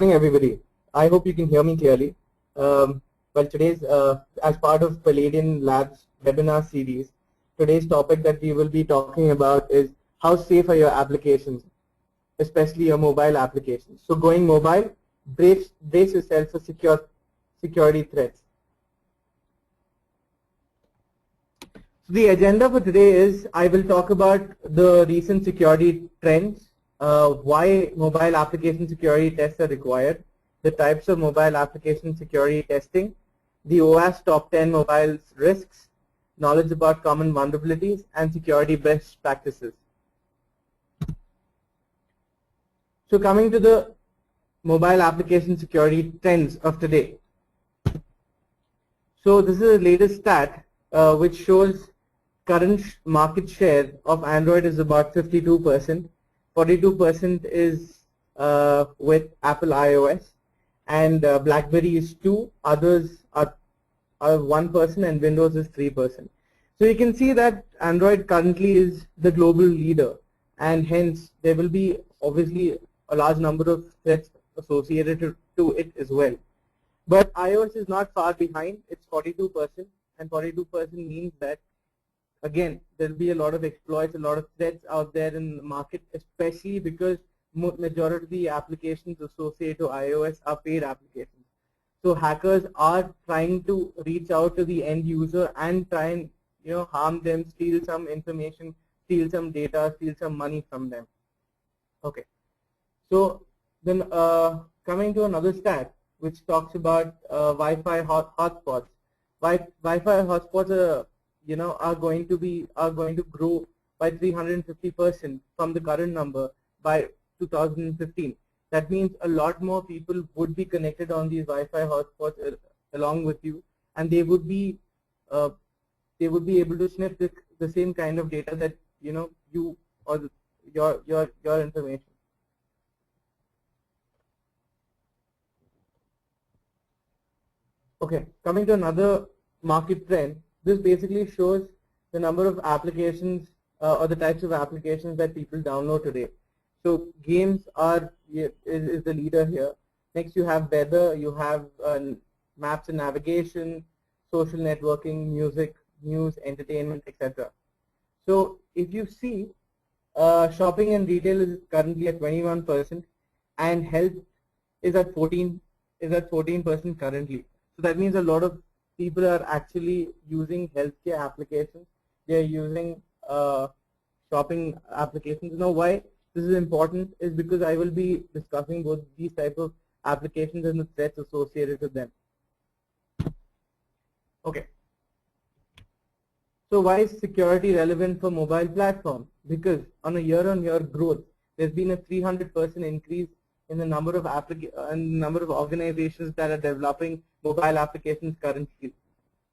Morning, everybody. I hope you can hear me clearly. Well, today's, as part of Palladian Labs webinar series, today's topic that we will be talking about is how safe are your applications, especially your mobile applications. So going mobile, brace yourself for security threats. So the agenda for today is I will talk about the recent security trends, why mobile application security tests are required, the types of mobile application security testing, the OWASP top 10 mobile risks, knowledge about common vulnerabilities, and security best practices. So coming to the mobile application security trends of today. So this is the latest stat which shows current market share of Android is about 52%. 42% is with Apple iOS, and BlackBerry is 2. Others are 1%, and Windows is 3%. So you can see that Android currently is the global leader, and hence there will be obviously a large number of threats associated to it as well. But iOS is not far behind. It's 42%, and 42% means that again, there'll be a lot of exploits, a lot of threats out there in the market, especially because majority of the applications associated to iOS are paid applications. So hackers are trying to reach out to the end user and try and harm them, steal some information, steal some data, steal some money from them. Okay. So then coming to another stat which talks about Wi-Fi hotspots. Wi-Fi hotspots are going to grow by 350% from the current number by 2015. That means a lot more people would be connected on these Wi-Fi hotspots along with you, and they would be able to sniff the same kind of data that you or your information. Okay, coming to another market trend. This basically shows the number of applications or the types of applications that people download today. So games is the leader here. Next you have weather, you have maps and navigation, social networking, music, news, entertainment, etc. So if you see, shopping and retail is currently at 21%, and health is at 14% currently. So that means a lot of people are actually using healthcare applications. They are using shopping applications. Now, why this is important is because I will be discussing both these type of applications and the threats associated with them. Okay. So why is security relevant for mobile platforms? Because on a year-on-year growth, there's been a 300% increase in the number of organizations that are developing mobile applications currently.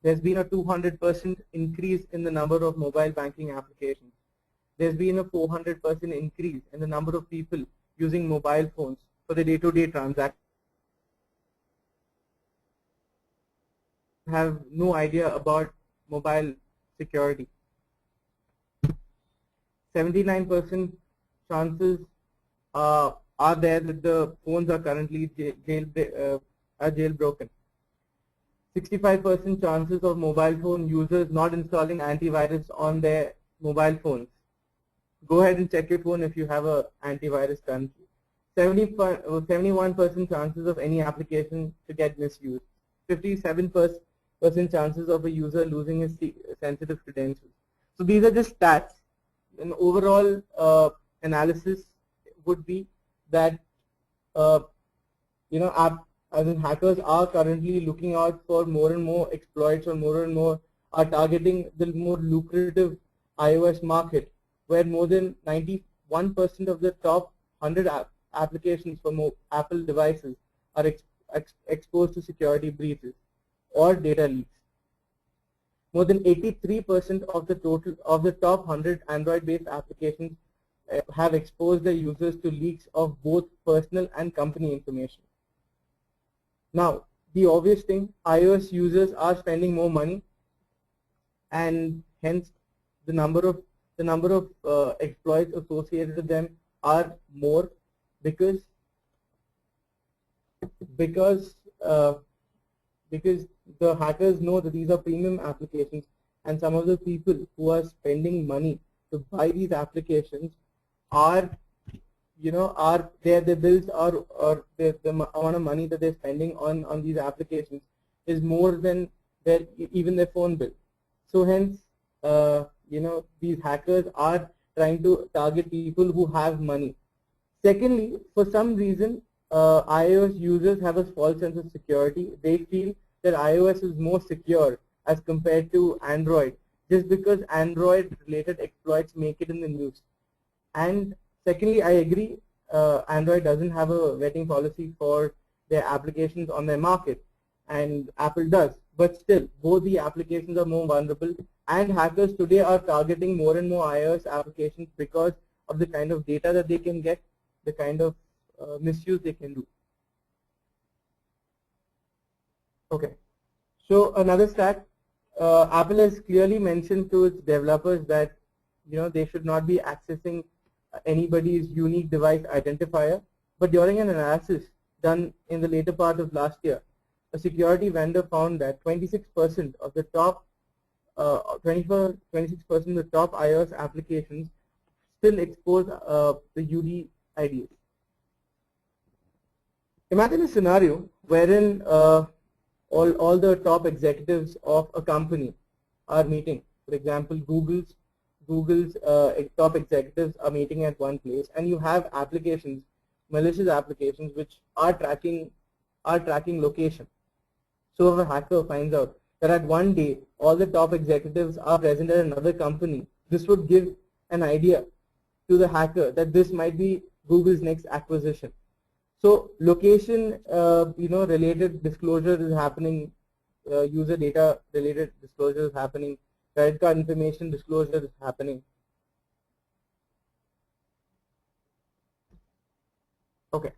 There's been a 200% increase in the number of mobile banking applications. There's been a 400% increase in the number of people using mobile phones for the day-to-day transactions. Have no idea about mobile security. 79% chances are there that the phones are currently jailbroken. 65% chances of mobile phone users not installing antivirus on their mobile phones. Go ahead and check your phone if you have an antivirus currently. 71% chances of any application to get misused. 57% chances of a user losing his sensitive credentials. So these are just stats. An overall analysis would be that hackers are currently looking out for more and more exploits, or more and more are targeting the more lucrative iOS market, where more than 91% of the top 100 applications for Apple devices are exposed to security breaches or data leaks. More than 83% of the top 100 Android-based applications have exposed their users to leaks of both personal and company information. Now, the obvious thing, iOS users are spending more money, and hence the number of exploits associated with them are more, because because uh, because the hackers know that these are premium applications, and some of the people who are spending money to buy these applications are, are their bills, or the amount of money that they're spending on these applications is more than even their phone bill. So hence, these hackers are trying to target people who have money. Secondly, for some reason, iOS users have a false sense of security. They feel that iOS is more secure as compared to Android, just because Android-related exploits make it in the news. And secondly, I agree, Android doesn't have a vetting policy for their applications on their market, and Apple does. But still, both the applications are more vulnerable, and hackers today are targeting more and more iOS applications because of the kind of data that they can get, the kind of misuse they can do. Okay, so another stat, Apple has clearly mentioned to its developers that they should not be accessing anybody's unique device identifier. But during an analysis done in the later part of last year, a security vendor found that 26% of the top 26% of the top iOS applications still expose the UD IDs. Imagine a scenario wherein all the top executives of a company are meeting. For example, Google's top executives are meeting at one place, and you have applications, malicious applications, which are tracking location. So if a hacker finds out that at one day all the top executives are present at another company, this would give an idea to the hacker that this might be Google's next acquisition. So location, related disclosure is happening, user data related disclosure is happening, credit card information disclosure is happening. Okay.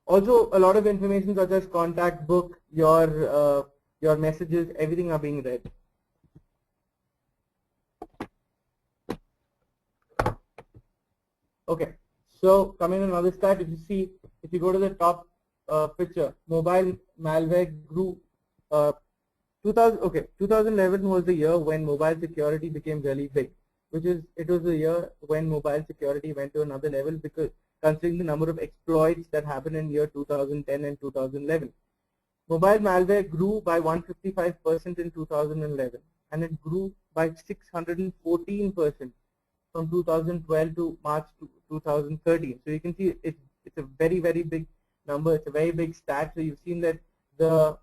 Also, a lot of information such as contact book, your messages, everything are being read. Okay. So coming to another stat, if you go to the top picture, mobile malware grew. 2011 was the year when mobile security became really big, it was the year when mobile security went to another level, because considering the number of exploits that happened in year 2010 and 2011. Mobile malware grew by 155% in 2011, and it grew by 614% from 2012 to March 2013. So you can see it's a very big number. It's a very big stat. So you've seen that the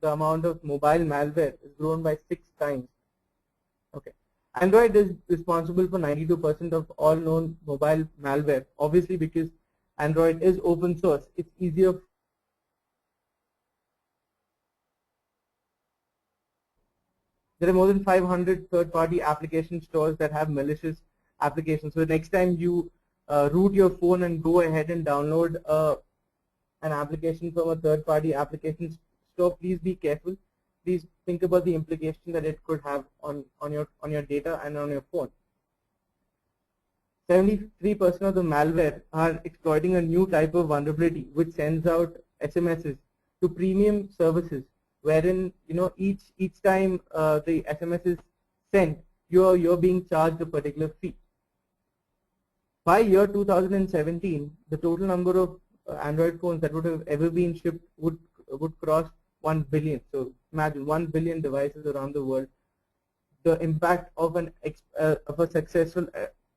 amount of mobile malware has grown by 6 times. Okay. Android is responsible for 92% of all known mobile malware. Obviously, because Android is open source, it's easier. There are more than 500 third-party application stores that have malicious applications. So next time you root your phone and go ahead and download an application from a third-party application store, please be careful. Please think about the implication that it could have on your data and on your phone. 73% of the malware are exploiting a new type of vulnerability which sends out SMSs to premium services, wherein each time the SMS is sent, you're being charged a particular fee. By year 2017, the total number of Android phones that would have ever been shipped would cross 1 billion. So imagine 1 billion devices around the world. The impact of a successful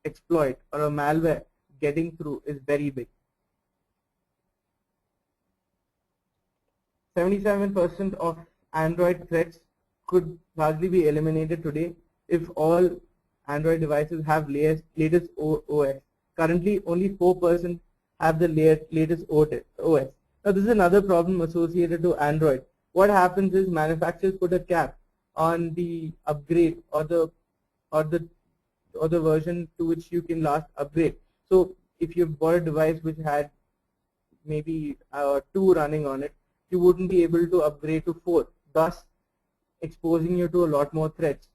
exploit or a malware getting through is very big. 77% of Android threats could largely be eliminated today if all Android devices have latest OS. Currently, only 4% have the latest OS. Now, this is another problem associated to Android. What happens is manufacturers put a cap on the upgrade or the version to which you can last upgrade. So, if you bought a device which had maybe 2 running on it, you wouldn't be able to upgrade to 4, thus exposing you to a lot more threats.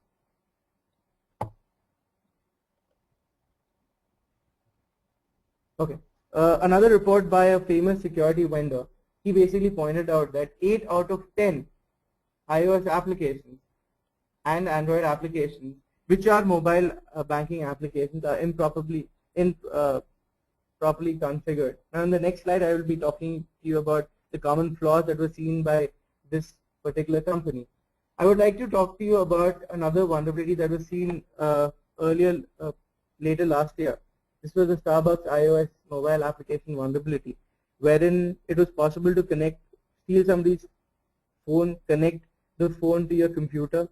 Okay. Another report by a famous security vendor, he basically pointed out that 8 out of 10 iOS applications and Android applications, which are mobile banking applications, are improperly properly configured. Now, in the next slide, I will be talking to you about the common flaws that were seen by this particular company. I would like to talk to you about another vulnerability that was seen later last year. This was the Starbucks iOS mobile application vulnerability, wherein it was possible to steal somebody's phone, connect the phone to your computer,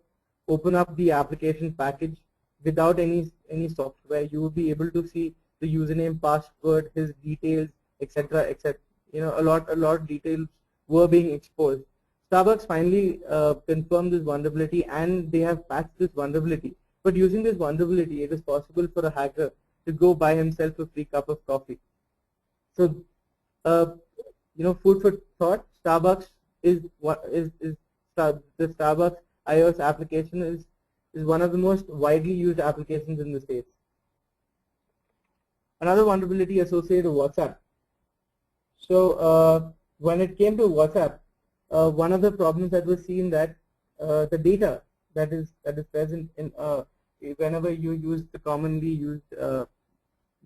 open up the application package without any software. You will be able to see the username, password, his details, etc., etc. A lot of details were being exposed. Starbucks finally confirmed this vulnerability, and they have patched this vulnerability. But using this vulnerability, it is possible for a hacker to go buy himself a free cup of coffee. So, food for thought. Starbucks the Starbucks iOS application is one of the most widely used applications in the States. Another vulnerability associated with WhatsApp. So when it came to WhatsApp, one of the problems that was seen that the data that is present in whenever you use the commonly used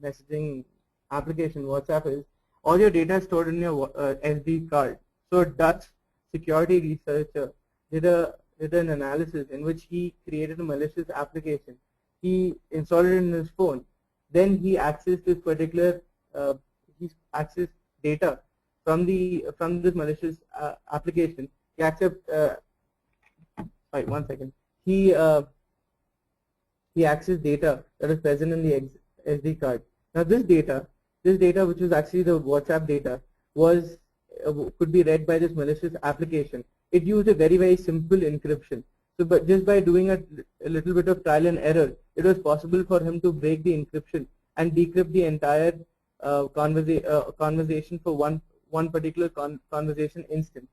messaging application WhatsApp, is all your data is stored in your SD card. So Dutch security researcher did an analysis in which he created a malicious application. He installed it in his phone. Then he accessed this particular data from this malicious application. He accessed data that is present in the SD card. Now this data, which is actually the WhatsApp data, could be read by this malicious application. It used a very simple encryption. So, but just by doing a little bit of trial and error, it was possible for him to break the encryption and decrypt the entire conversation for one particular conversation instance.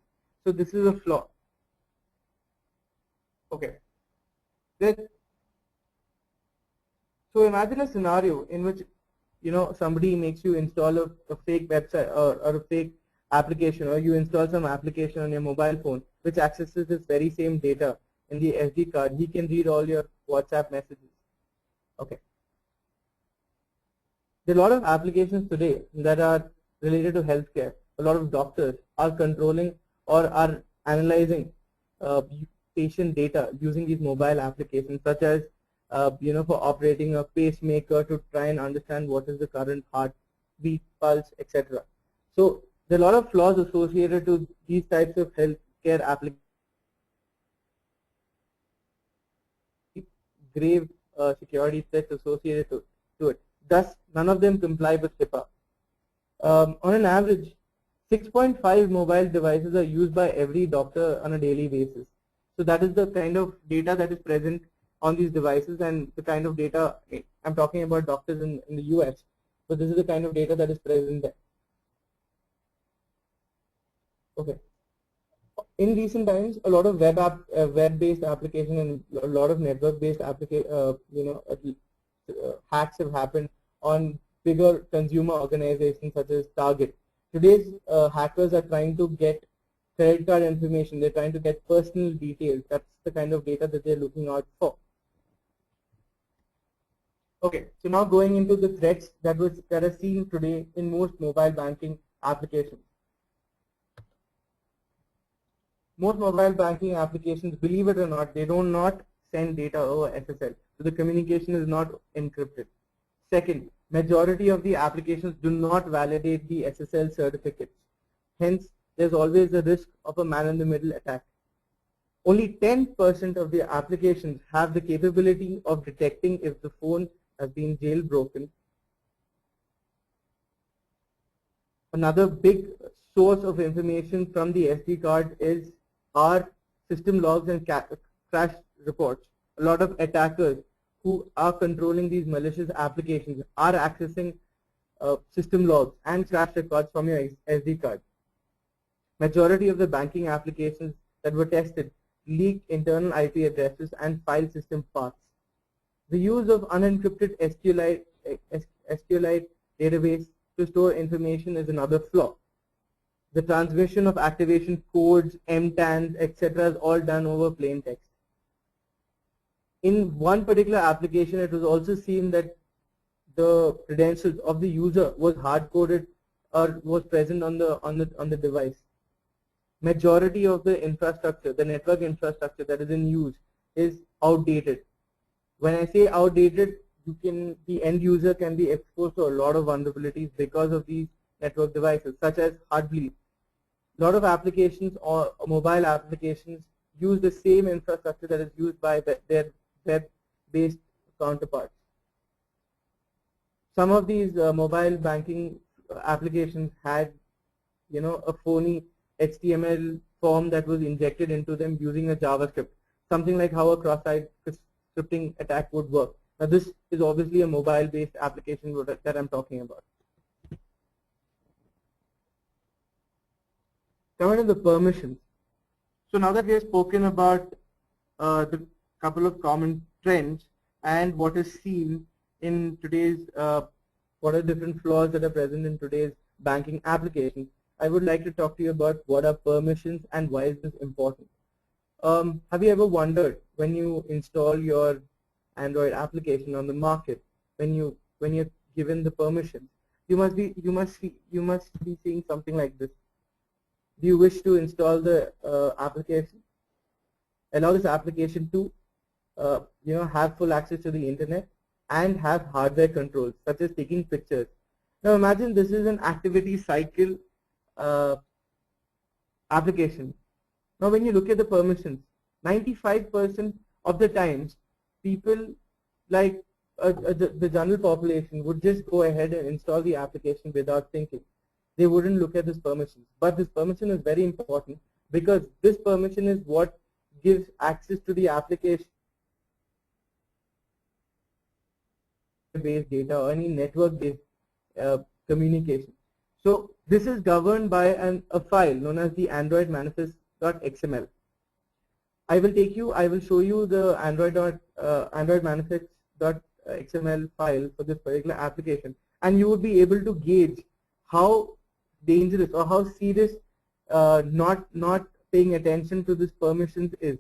So this is a flaw. Okay. So imagine a scenario in which somebody makes you install a fake website or a fake application, or you install some application on your mobile phone which accesses this very same data in the SD card. He can read all your WhatsApp messages. Okay. There are a lot of applications today that are related to healthcare. A lot of doctors are controlling or are analyzing patient data using these mobile applications, such as for operating a pacemaker to try and understand what is the current heartbeat, pulse, etc. So there are a lot of flaws associated to these types of healthcare applications. Grave security threats associated to it. Thus, none of them comply with HIPAA. On an average, 6.5 mobile devices are used by every doctor on a daily basis. So that is the kind of data that is present on these devices, and the kind of data, I'm talking about doctors in the US, but this is the kind of data that is present there. Okay. In recent times, a lot of web-based application and a lot of network-based hacks have happened on bigger consumer organizations such as Target. Today's hackers are trying to get credit card information. They're trying to get personal details. That's the kind of data that they're looking out for. Okay, so now going into the threats that are seen today in most mobile banking applications. Most mobile banking applications, believe it or not, they do not send data over SSL. So the communication is not encrypted. Second, majority of the applications do not validate the SSL certificates. Hence, there's always a risk of a man-in-the-middle attack. Only 10% of the applications have the capability of detecting if the phone has been jailbroken. Another big source of information from the SD card is our system logs and crash reports. A lot of attackers who are controlling these malicious applications are accessing system logs and crash records from your SD card. Majority of the banking applications that were tested leaked internal IP addresses and file system paths. The use of unencrypted SQLite database to store information is another flaw. The transmission of activation codes, MTANs, etc. is all done over plain text. In one particular application, it was also seen that the credentials of the user was hard-coded or was present on the device. Majority of the infrastructure, the network infrastructure that is in use, is outdated. When I say outdated, the end user can be exposed to a lot of vulnerabilities because of these network devices, such as Heartbleed. A lot of applications or mobile applications use the same infrastructure that is used by their web-based counterparts. Some of these mobile banking applications had, a phony HTML form that was injected into them using a JavaScript, something like how a cross-site scripting attack would work. Now, this is obviously a mobile-based application that I'm talking about. Coming to the permissions. So now that we have spoken about the couple of common trends and what is seen in today's, what are different flaws that are present in today's banking applications, I would like to talk to you about what are permissions and why is this important. Have you ever wondered when you install your Android application on the market, when you're given the permissions, you must be seeing something like this. Do you wish to install the application? Allow this application to have full access to the internet and have hardware controls such as taking pictures. Now imagine this is an activity cycle application. Now when you look at the permissions, 95% of the times people like the general population would just go ahead and install the application without thinking. They wouldn't look at this permission. But this permission is very important because this permission is what gives access to the application based data or any network based communication. So this is governed by a file known as the Android manifest.xml. I will show you the Android manifest.xml file for this particular application, and you will be able to gauge how dangerous or how serious not paying attention to this permissions is.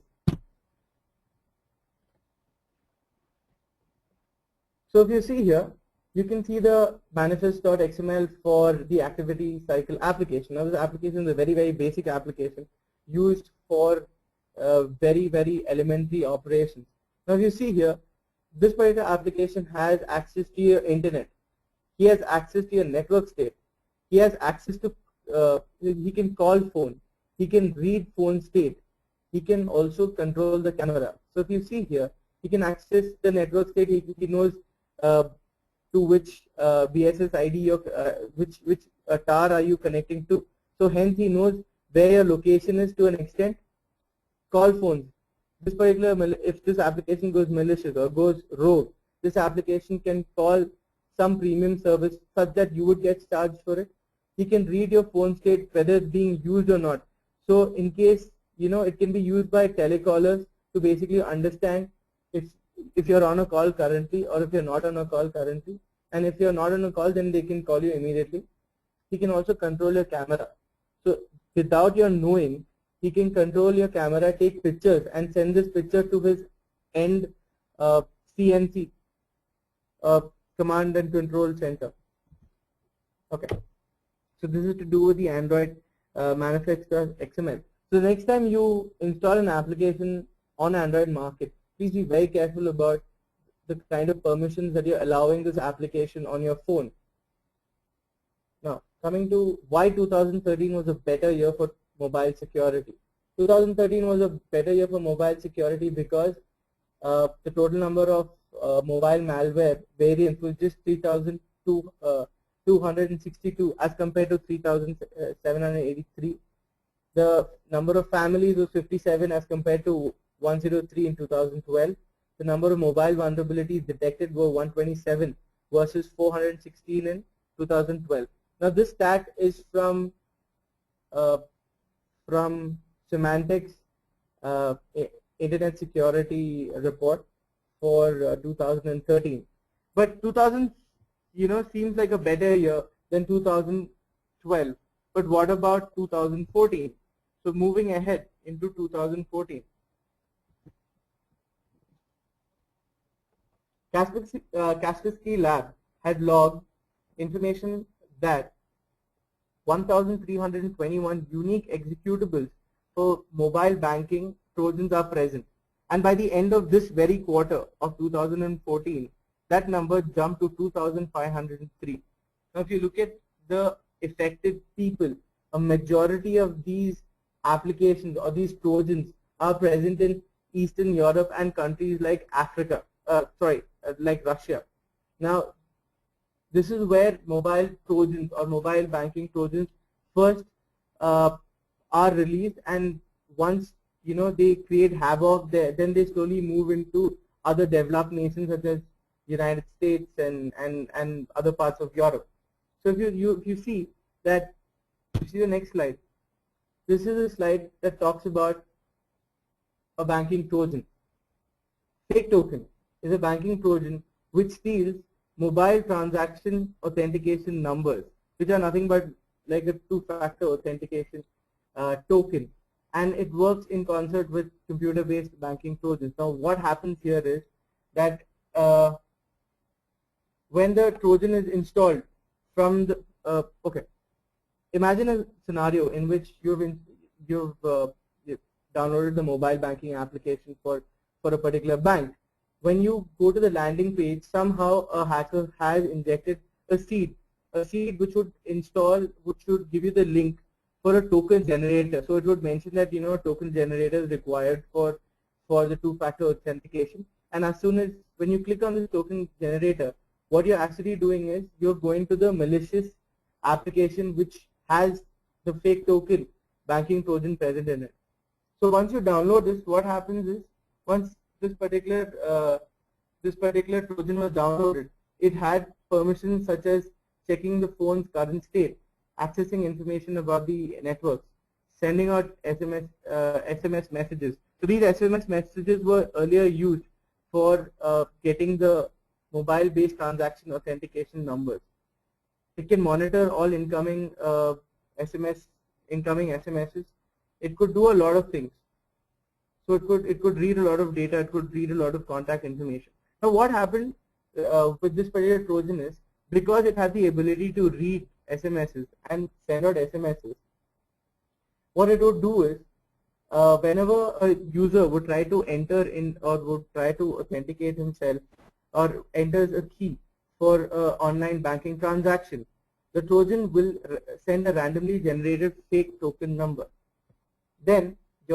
So if you see here, you can see the manifest.xml for the activity cycle application. Now this application is a very, very basic application used for very, very elementary operations. Now if you see here, this particular application has access to your internet. He has access to your network state. He has access to, he can call phone. He can read phone state. He can also control the camera. So if you see here, he can access the network state. He knows to which BSS ID which tower are you connecting to. So hence he knows where your location is to an extent. Call phones. This particular, if this application goes malicious or goes rogue, this application can call some premium service such that you would get charged for it. He can read your phone state whether it's being used or not. So in case, it can be used by telecallers to basically understand if you're on a call currently or if you're not on a call currently. And if you're not on a call, then they can call you immediately. He can also control your camera. So without your knowing, he can control your camera, take pictures and send this picture to his end CNC command and control center. Okay. So this is to do with the Android manifest.xml. So next time you install an application on Android market, please be very careful about the kind of permissions that you're allowing this application on your phone. Now, coming to why 2013 was a better year for mobile security. 2013 was a better year for mobile security because the total number of mobile malware variants was just 3,262 as compared to 3,783. The number of families was 57 as compared to 103 in 2012. The number of mobile vulnerabilities detected were 127 versus 416 in 2012. Now this stat is from Symantec's Internet Security Report for 2013. But 2000, seems like a better year than 2012. But what about 2014? So moving ahead into 2014, Kaspersky Lab had logged information that 1,321 unique executables for mobile banking Trojans are present. And by the end of this very quarter of 2014, that number jumped to 2,503. Now, if you look at the affected people, a majority of these applications or these Trojans are present in Eastern Europe and countries like Africa, like Russia. Now, this is where mobile Trojans or mobile banking Trojans first are released, and once they create havoc there, then they slowly move into other developed nations such as United States and other parts of Europe. So if you see that, you see the next slide. This is a slide that talks about a banking Trojan. Fake token is a banking Trojan which steals mobile transaction authentication numbers, which are nothing but like a two-factor authentication token, and it works in concert with computer-based banking Trojans. Now, what happens here is that when the Trojan is installed from the imagine a scenario in which you've downloaded the mobile banking application for a particular bank. When you go to the landing page, somehow a hacker has injected a seed which would give you the link for a token generator. So it would mention that a token generator is required for the two-factor authentication. And as soon as when you click on this token generator, what you're actually doing is you're going to the malicious application which has the fake token banking Trojan present in it. So once you download this, what happens is once this particular Trojan was downloaded, it had permissions such as checking the phone's current state, accessing information about the networks, sending out SMS messages. So these SMS messages were earlier used for getting the mobile-based transaction authentication numbers. It can monitor all incoming SMSs. It could do a lot of things. So it could read a lot of data. It could read a lot of contact information. Now, what happened with this particular Trojan is because it has the ability to read SMSs and send out SMSs. What it would do is whenever a user would try to enter in or would try to authenticate himself or enters a key for an online banking transaction, the Trojan will send a randomly generated fake token number. Then he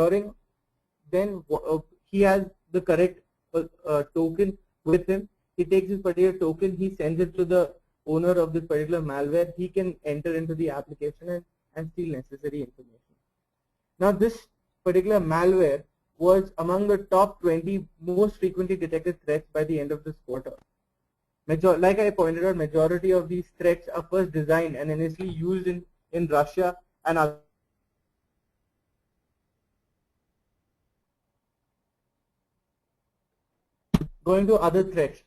has the correct token with him. He takes this particular token, he sends it to the owner of this particular malware. He can enter into the application and steal necessary information. Now, this particular malware was among the top 20 most frequently detected threats by the end of this quarter. Like I pointed out, majority of these threats are first designed and initially used in Russia and other. Going to other threats.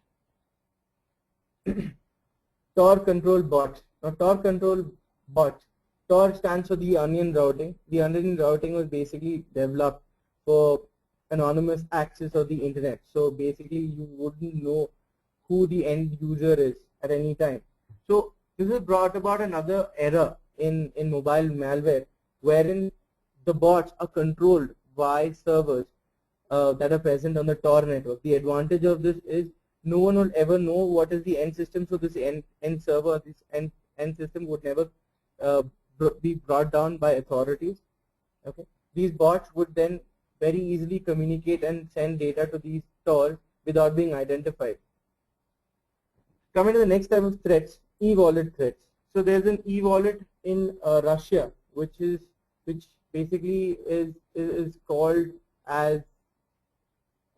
Tor control bots. Now, Tor control bots. Tor stands for the onion routing. The onion routing was basically developed for anonymous access of the internet. So basically, you wouldn't know who the end user is at any time. So this has brought about another error in mobile malware, wherein the bots are controlled by servers that are present on the Tor network. The advantage of this is no one will ever know what is the end system. So this end server, this end system would never be brought down by authorities. Okay, these bots would then very easily communicate and send data to these Tors without being identified. Coming to the next type of threats, e-wallet threats. So there's an e-wallet in Russia, which basically is called as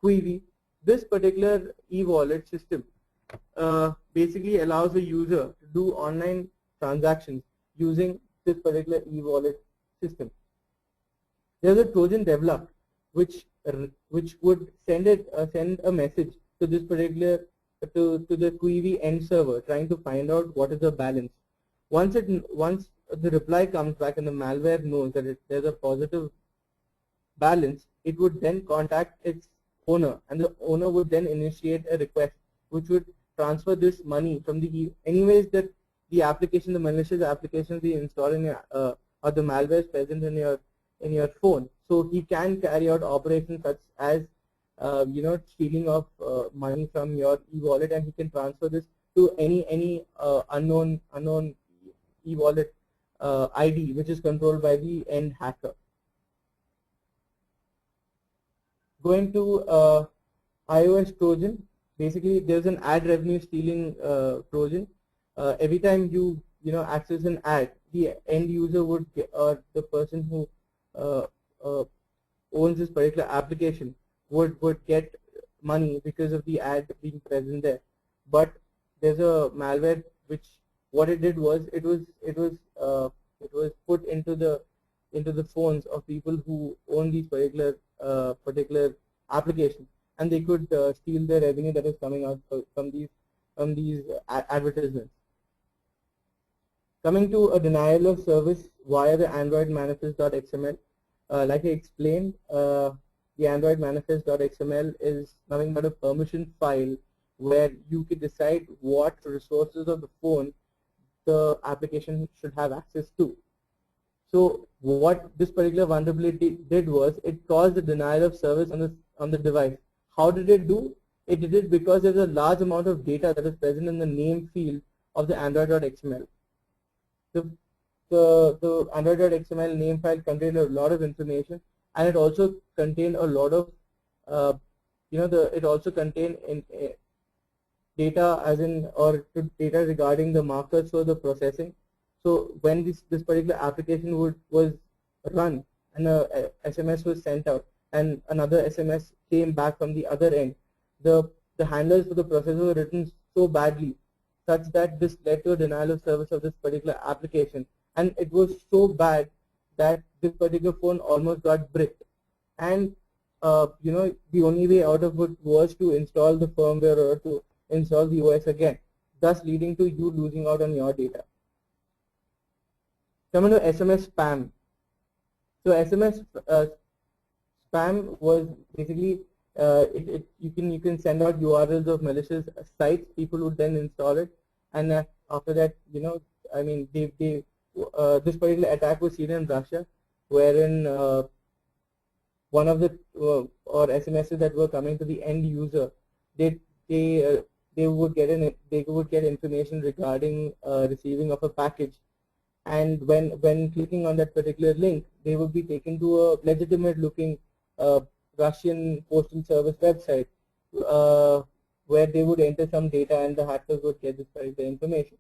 Quivi. This particular e-wallet system basically allows a user to do online transactions using this particular e-wallet system. There's a Trojan developed which would send a message to this particular to the Quivi end server trying to find out what is the balance. Once the reply comes back and the malware knows that there's a positive balance, it would then contact its owner, and the owner would then initiate a request which would transfer this money from the anyways that the application, the malicious application we install in your or the malware is present in your phone. So he can carry out operations such as stealing of money from your e-wallet, and he can transfer this to any unknown e-wallet ID which is controlled by the end hacker. Going to iOS Trojan, basically there's an ad revenue stealing Trojan. Every time you access an ad, the end user would get, or the person who owns this particular application would get money because of the ad being present there. But there's a malware which what it did was it was put into the phones of people who own these particular applications, and they could steal the revenue that is coming out from these advertisements. Coming to a denial of service via the Android manifest.xml, like I explained, the Android manifest.xml is nothing but a permission file where you can decide what resources of the phone the application should have access to. So what this particular vulnerability did was it caused a denial of service on the device. How did it do? It did it because there's a large amount of data that is present in the name field of the Android.xml. The Android.xml name file contained a lot of information, and it also contained a lot of it also contained data as in data regarding the markers for the processing. So when this particular application was run and a SMS was sent out and another SMS came back from the other end, the handlers for the processor were written so badly such that this led to a denial of service of this particular application, and it was so bad that this particular phone almost got bricked. And the only way out of it was to install the firmware or to install the OS again, thus leading to you losing out on your data. Coming to SMS spam. So SMS spam was basically you can send out URLs of malicious sites. People would then install it, and after that, this particular attack was seen in Russia, wherein one of the or SMSs that were coming to the end user, they would get information regarding receiving of a package, and when clicking on that particular link, they would be taken to a legitimate looking Russian postal service website where they would enter some data and the hackers would get this particular information.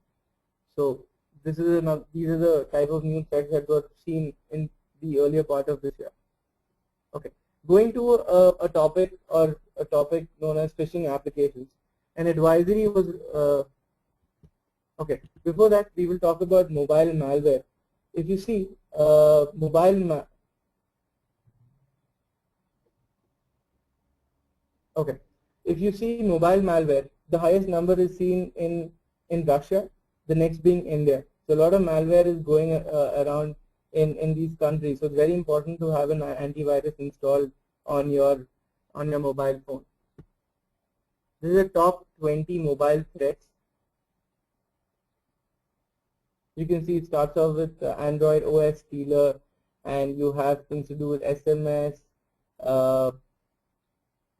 So these are the type of new threats that were seen in the earlier part of this year. Okay, going to a topic known as phishing applications. An advisory was okay. Before that, we will talk about mobile malware. If you see if you see mobile malware, the highest number is seen in Russia, the next being India. So a lot of malware is going around in these countries. So it's very important to have an antivirus installed on your mobile phone. This is the top 20 mobile threats. You can see it starts off with Android OS stealer, and you have things to do with SMS.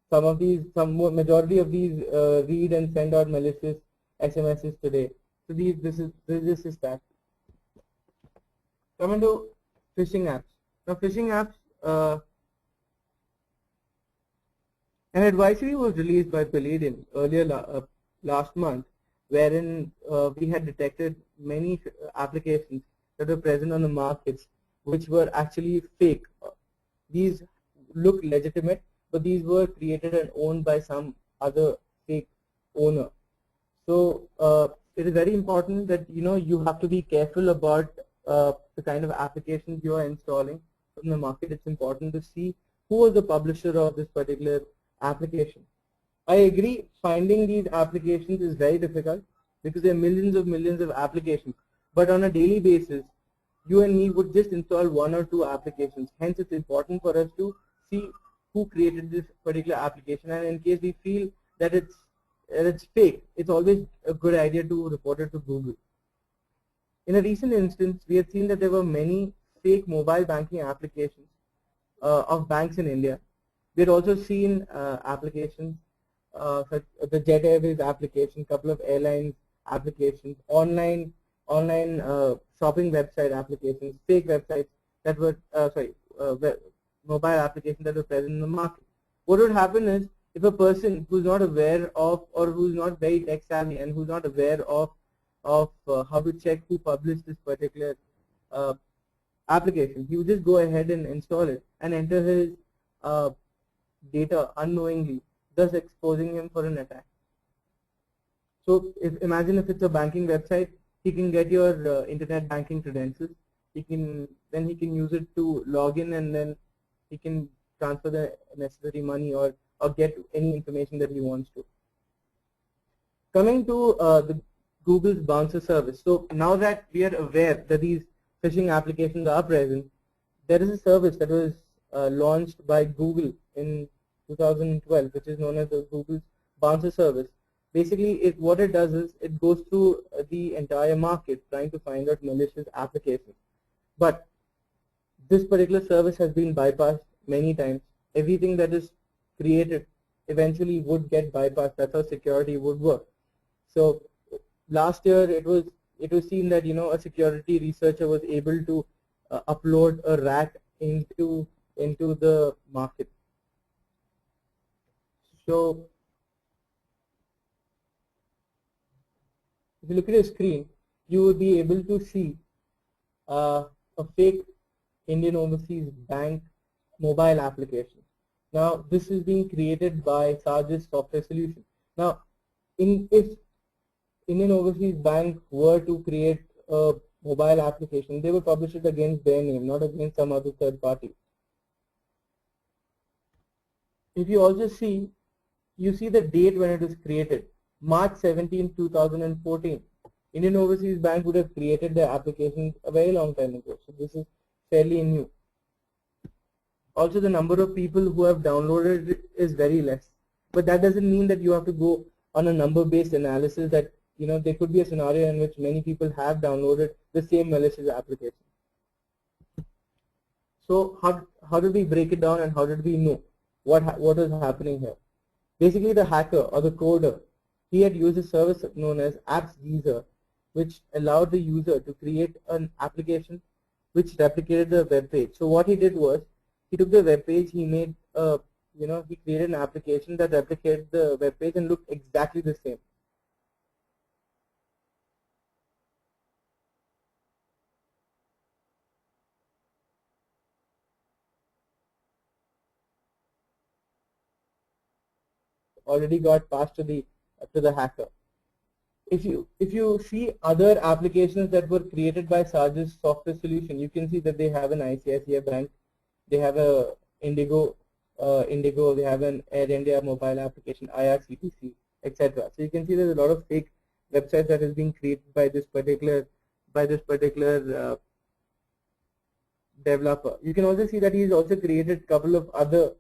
Majority of these read and send out malicious SMSs today. So this is that. Coming to phishing apps. Now phishing apps, an advisory was released by Palladium earlier last month, wherein we had detected many applications that were present on the markets which were actually fake. These look legitimate, but these were created and owned by some other fake owner. So it is very important that you have to be careful about the kind of applications you are installing from the market. It's important to see who is the publisher of this particular application. I agree, finding these applications is very difficult because there are millions of applications, but on a daily basis you and me would just install one or two applications. Hence, it's important for us to see who created this particular application, and in case we feel that it's fake, it's always a good idea to report it to Google. In a recent instance, we have seen that there were many fake mobile banking applications of banks in India. We had also seen applications such the Jet Airways application, couple of airlines applications, online shopping website applications, fake websites that were mobile applications that were present in the market. What would happen is, if a person who's not aware of, or who's not very tech savvy and who's not aware of how to check who published this particular application, he would just go ahead and install it and enter his data unknowingly, thus exposing him for an attack. So imagine if it's a banking website, he can get your internet banking credentials. He can use it to log in, and then he can transfer the necessary money or get any information that he wants to. Coming to the Google's bouncer service. So now that we are aware that these phishing applications are present, there is a service that was launched by Google in 2012, which is known as the Google's bouncer service. Basically, what it does is it goes through the entire market trying to find out malicious applications. But this particular service has been bypassed many times. Everything that is created eventually would get bypassed. That's how security would work. So last year it was seen that a security researcher was able to upload a rat into the market. So if you look at your screen, you will be able to see a fake Indian Overseas Bank mobile application. Now, this is being created by Sargis Software Solution. Now, if Indian Overseas Bank were to create a mobile application, they would publish it against their name, not against some other third party. If you also see, you see the date when it was created, March 17, 2014. Indian Overseas Bank would have created the application a very long time ago. So this is fairly new. Also, the number of people who have downloaded it is very less. But that doesn't mean that you have to go on a number-based analysis that, there could be a scenario in which many people have downloaded the same malicious application. So how did we break it down, and how did we know what is happening here? Basically, the hacker or the coder, he had used a service known as AppsGeezer, which allowed the user to create an application which replicated the web page. So what he did was, he took the web page, he made he created an application that replicated the web page and looked exactly the same. Already got passed to the hacker. If you see other applications that were created by Sargis Software Solution, you can see that they have an ICICI Bank, they have a Indigo, they have an Air India mobile application, IRCTC, etc. So you can see there's a lot of fake websites that is being created by this particular developer. You can also see that he's also created a couple of other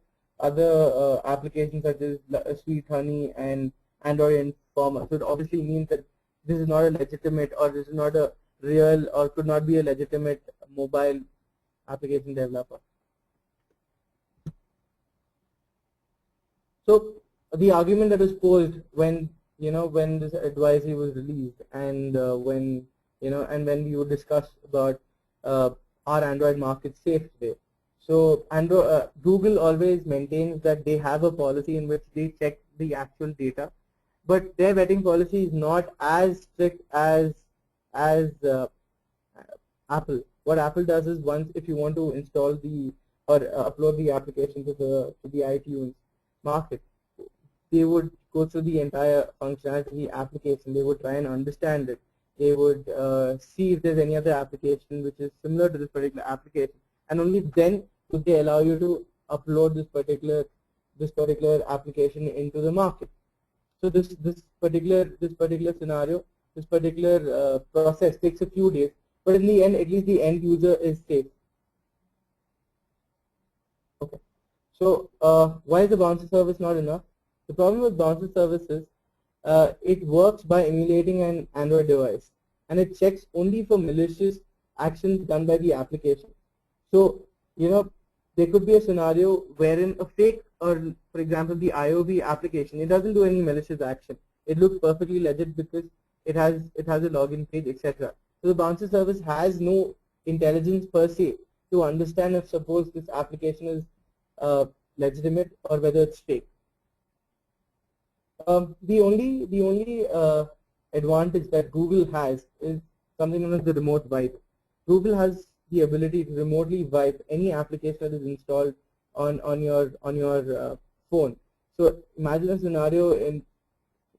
applications such as Sweet Honey and Android Informer. So it obviously means that this is not a legitimate, or this is not a real, or could not be a legitimate mobile application developer. So the argument that was posed when this advisory was released, and when we would discuss about our Android market safe today. So Google always maintains that they have a policy in which they check the actual data, but their vetting policy is not as strict as Apple. What Apple does is, once if you want to install upload the application to the iTunes market, they would go through the entire functionality of the application. They would try and understand it. They would see if there's any other application which is similar to this particular application, and only then would they allow you to upload this particular application into the market. So this particular scenario, this particular process takes a few days, but in the end, at least the end user is safe. Okay. So why is the bouncer service not enough? The problem with bouncer service is it works by emulating an Android device, and it checks only for malicious actions done by the application. So, there could be a scenario wherein a fake, or for example, the IOV application, it doesn't do any malicious action. It looks perfectly legit because it has a login page, etc. So the bouncer service has no intelligence per se to understand if suppose this application is legitimate or whether it's fake. The only advantage that Google has is something known as the remote wipe. Google has the ability to remotely wipe any application that is installed on your phone. So imagine a scenario in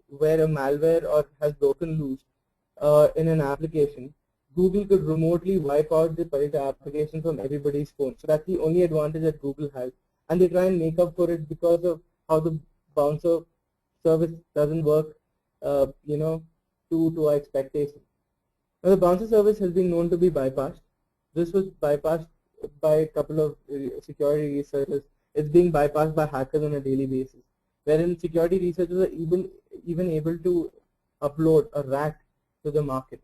where a malware or has broken loose in an application. Google could remotely wipe out the particular application from everybody's phone. So that's the only advantage that Google has, and they try and make up for it because of how the bouncer service doesn't work, to our expectations. Now the bouncer service has been known to be bypassed. This was bypassed by a couple of security researchers. It's being bypassed by hackers on a daily basis, wherein security researchers are even able to upload a rat to the market.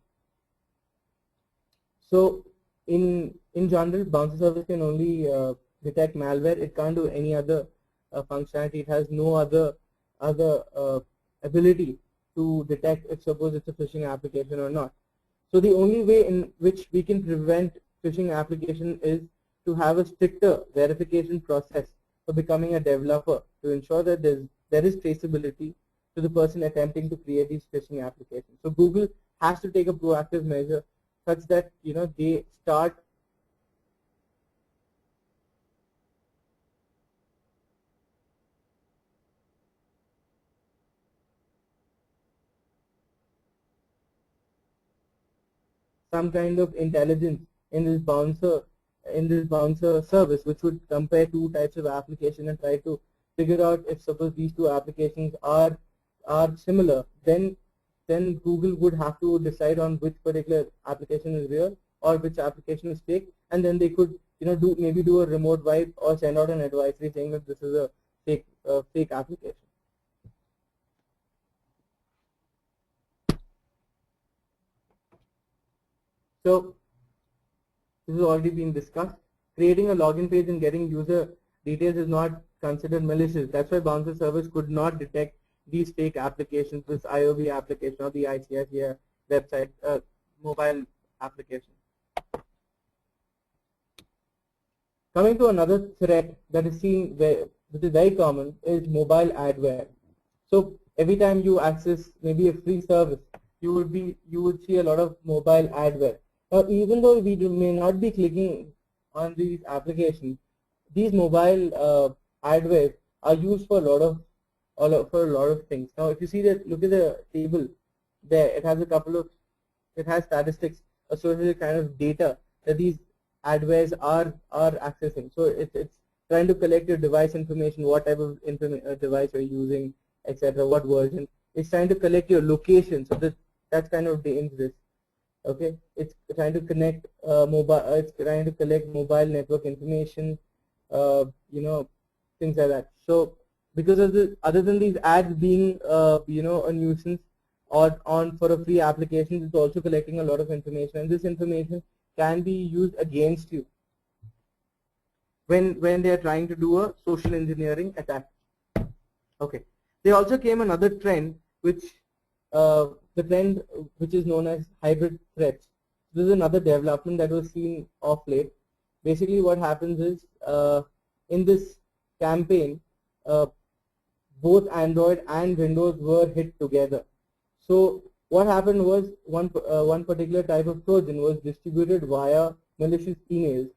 So in general, bouncer service can only detect malware. It can't do any other functionality. It has no other ability to detect if suppose it's a phishing application or not. So the only way in which we can prevent phishing application is to have a stricter verification process for becoming a developer, to ensure that there is traceability to the person attempting to create these phishing applications. So Google has to take a proactive measure such that they start some kind of intelligence in this bouncer service, which would compare two types of application and try to figure out if suppose these two applications are similar. Then Google would have to decide on which particular application is real or which application is fake, and then they could maybe do a remote wipe or send out an advisory saying that this is a fake application. So this has already been discussed. Creating a login page and getting user details is not considered malicious. That's why bouncer service could not detect these fake applications, this IOV application or the ICICI website mobile application. Coming to another threat that is seen, which is very common, is mobile adware. So every time you access maybe a free service, you would see a lot of mobile adware. Now, even though we may not be clicking on these applications, these mobile adwares are used for a lot of things. Now, if you see that, look at the table there. It has statistics associated kind of data that these adwares are accessing. So it's trying to collect your device information, what type of device you're using, etc., what version. It's trying to collect your location. So that's kind of dangerous. Okay, it's trying to connect it's trying to collect mobile network information, things like that. So because of the, other than these ads being a nuisance or on for a free application, it's also collecting a lot of information, and this information can be used against you when they are trying to do a social engineering attack. Okay, there also came another trend, which the trend which is known as hybrid threats. This is another development that was seen of late. Basically, what happens is in this campaign, both Android and Windows were hit together. So what happened was one particular type of Trojan was distributed via malicious emails.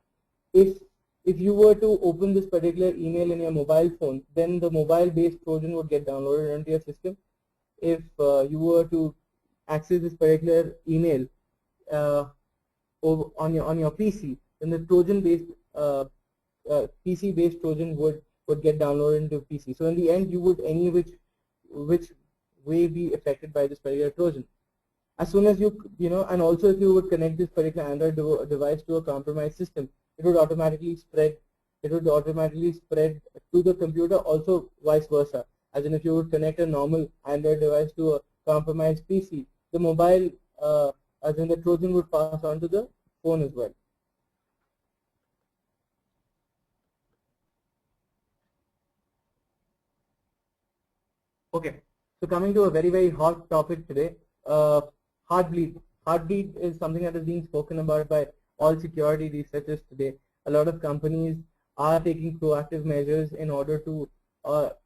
If you were to open this particular email in your mobile phone, then the mobile-based Trojan would get downloaded onto your system. If you were to access this particular email on your PC, then the Trojan-based PC-based Trojan would get downloaded into PC. So in the end, you would which way be affected by this particular Trojan. As soon as you know, and also if you would connect this particular Android device to a compromised system, it would automatically spread. It would automatically spread to the computer. Also, vice versa. As in, if you would connect a normal Android device to a compromised PC, the mobile, as in the Trojan, would pass on to the phone as well. Okay, so coming to a very hot topic today, Heartbleed. Heartbleed is something that is being spoken about by all security researchers today. A lot of companies are taking proactive measures in order to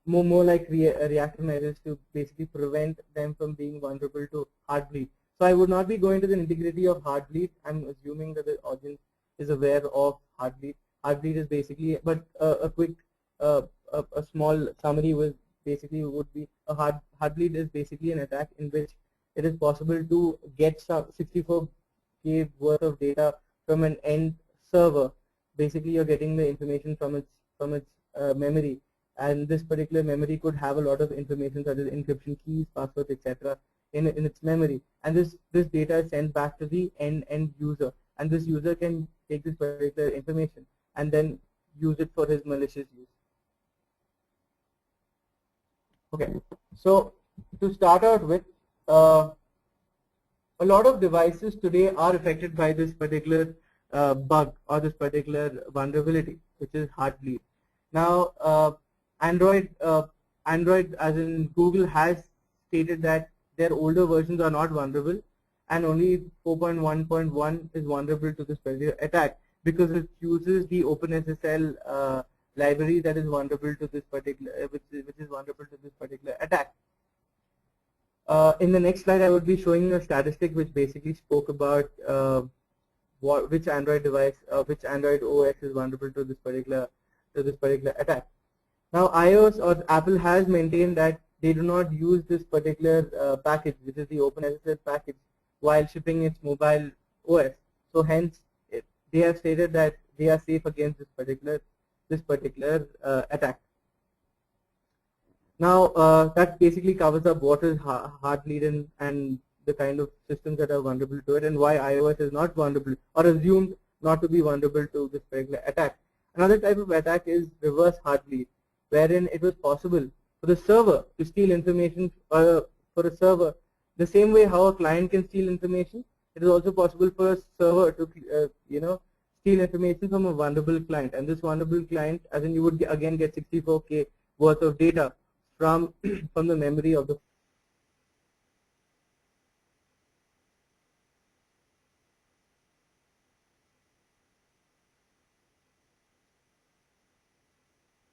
more like reactive measures to basically prevent them from being vulnerable to Heartbleed. So I would not be going to the nitty-gritty of Heartbleed. I'm assuming that the audience is aware of Heartbleed. Heartbleed is basically, but a quick, a small summary was basically would be a Heartbleed is basically an attack in which it is possible to get some 64K worth of data from an end server. Basically, you're getting the information from its memory, and this particular memory could have a lot of information such as encryption keys, passwords, etc. in its memory, and this data is sent back to the end user, and this user can take this particular information and then use it for his malicious use. Okay, so to start out with, a lot of devices today are affected by this particular bug or this particular vulnerability, which is Heartbleed. Now, Android, as in Google, has stated that their older versions are not vulnerable, and only 4.1.1 is vulnerable to this particular attack because it uses the OpenSSL library that is vulnerable to this particular, which is vulnerable to this particular attack. In the next slide, I will be showing a statistic which basically spoke about which Android device, which Android OS is vulnerable to this particular attack. Now, iOS or Apple has maintained that they do not use this particular package, which is the OpenSSL package, while shipping its mobile OS. So, hence, they have stated that they are safe against this particular attack. Now, that basically covers up what is Heartbleed and the kind of systems that are vulnerable to it, and why iOS is not vulnerable or assumed not to be vulnerable to this particular attack. Another type of attack is reverse Heartbleed, wherein it was possible for the server to steal information for a server. The same way how a client can steal information, it is also possible for a server to steal information from a vulnerable client, and this vulnerable client, as in you would again get 64K worth of data from the memory of the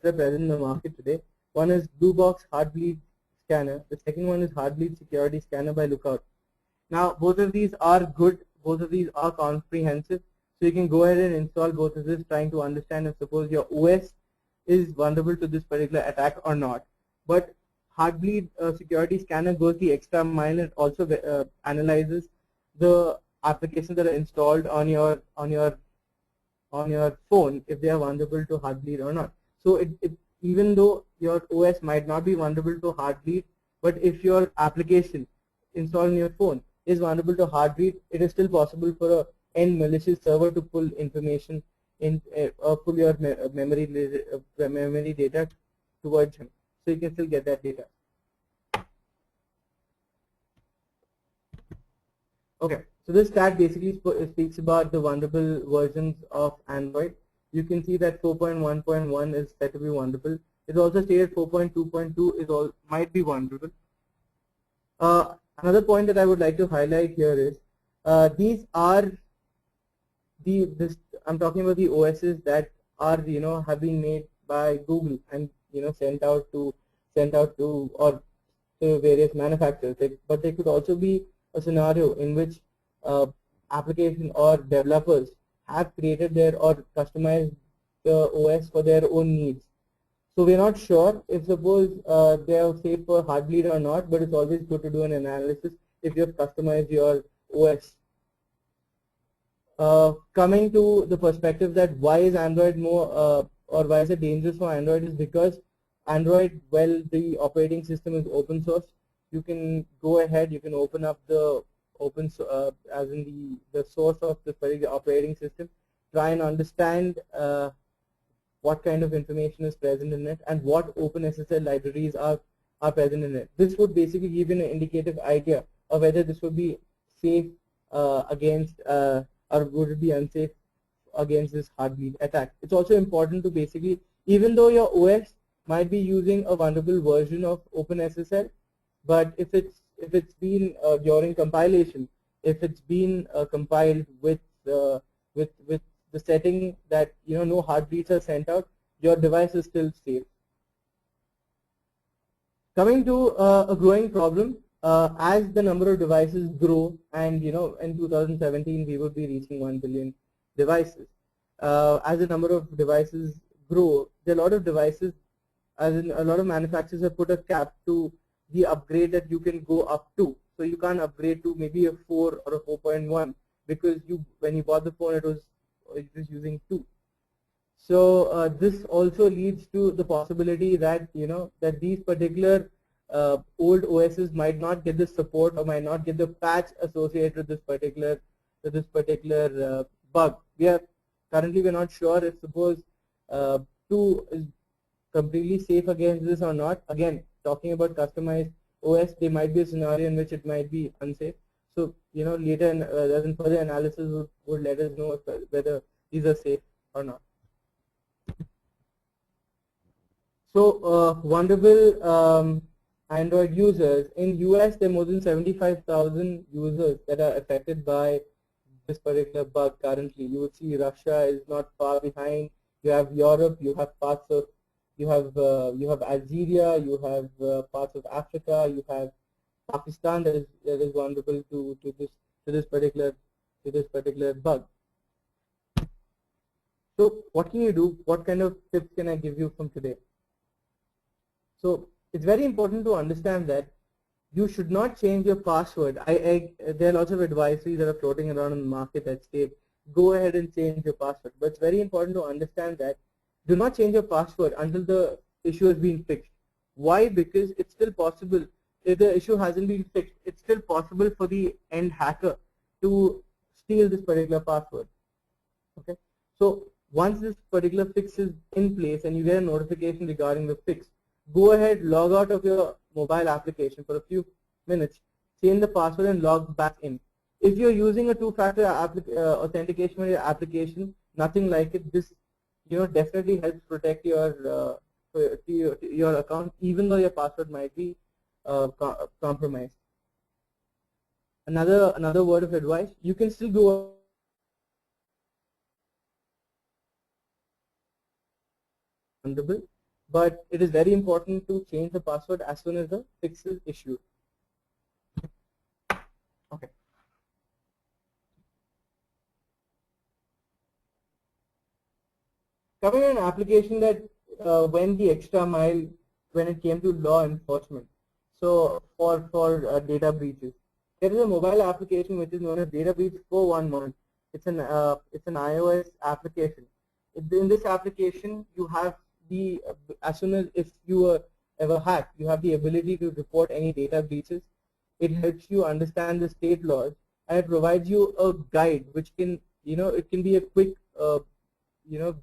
present in the market today. One is Blue Box Heartbleed Scanner. The second one is Heartbleed Security Scanner by Lookout. Now, both of these are good. Both of these are comprehensive. So you can go ahead and install both of this, trying to understand if suppose your OS is vulnerable to this particular attack or not. But Heartbleed Security Scanner goes the extra mile. It also analyzes the applications that are installed on your phone, if they are vulnerable to Heartbleed or not. So even though your OS might not be vulnerable to Heartbleed, but if your application installed on your phone is vulnerable to Heartbleed, it is still possible for a end malicious server to pull information in or pull your memory data towards him. So you can still get that data. Okay, so this stat basically speaks about the vulnerable versions of Android. You can see that 4.1.1 is said to be vulnerable. It's also stated 4.2.2 is might be vulnerable. Another point that I would like to highlight here is these are I'm talking about the OSs that are have been made by Google and sent out to or to various manufacturers. But there could also be a scenario in which application or developers have created their or customized the OS for their own needs. So we're not sure if suppose they are safe for Heartbleed or not, but it's always good to do an analysis if you have customized your OS. Coming to the perspective that why is Android more or why is it dangerous for Android is because Android, well, the operating system is open source. You can go ahead, you can open up the as in the source of this particular operating system, try and understand what kind of information is present in it and what OpenSSL libraries are present in it. This would basically give you an indicative idea of whether this would be safe against or would it be unsafe against this heartbeat attack. It's also important to basically, even though your OS might be using a vulnerable version of OpenSSL, but if it's been during compilation, if it's been compiled with the setting that no heartbeats are sent out, your device is still safe. Coming to a growing problem, as the number of devices grow, and in 2017 we would be reaching 1 billion devices. As the number of devices grow, there are a lot of devices, as in a lot of manufacturers have put a cap to the upgrade that you can go up to. So you can't upgrade to maybe a 4 or a 4.1 because when you bought the phone it was using 2. So this also leads to the possibility that that these particular old OSs might not get the support or might not get the patch associated with this particular bug. Currently we're not sure if suppose 2 is completely safe against this or not. Again, talking about customized OS, there might be a scenario in which it might be unsafe. So later in further analysis would let us know whether these are safe or not. So vulnerable Android users in US, there are more than 75,000 users that are affected by this particular bug currently. You would see Russia is not far behind. You have Europe. You have parts of you have Algeria. You have parts of Africa. You have Pakistan that is vulnerable to this particular bug. So what can you do? What kind of tips can I give you from today? So it's very important to understand that you should not change your password. There are lots of advisories that are floating around in the market that state go ahead and change your password. But it's very important to understand that do not change your password until the issue has been fixed. Why? Because it's still possible. If the issue hasn't been fixed, it's still possible for the end hacker to steal this particular password. Okay. So once this particular fix is in place and you get a notification regarding the fix, go ahead, log out of your mobile application for a few minutes, change the password and log back in. If you're using a two-factor authentication for your application, nothing like it, this definitely helps protect your account, even though your password might be compromised. Another word of advice: you can still go vulnerable, but it is very important to change the password as soon as the fix is issued. Okay. Coming to an application that went the extra mile when it came to law enforcement. So for data breaches, there is a mobile application which is known as Data Breach 411. It's an iOS application. In this application, you have as soon as if you were ever hacked, you have the ability to report any data breaches. It helps you understand the state laws, and it provides you a guide which can it can be a quick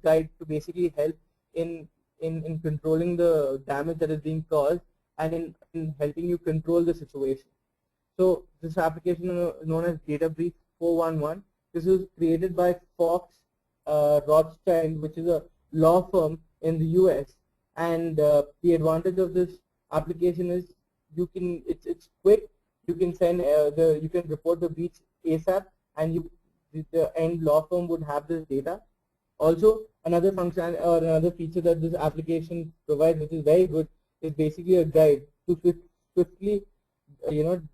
guide to basically help in controlling the damage that is being caused and in helping you control the situation. So this application known as Data Breach 411. This was created by Fox Rothschild, which is a law firm in the US, and the advantage of this application is it's quick. You can send you can report the breach ASAP, and the end law firm would have this data. Also, another function or another feature that this application provides, which is very good, is basically a guide to swiftly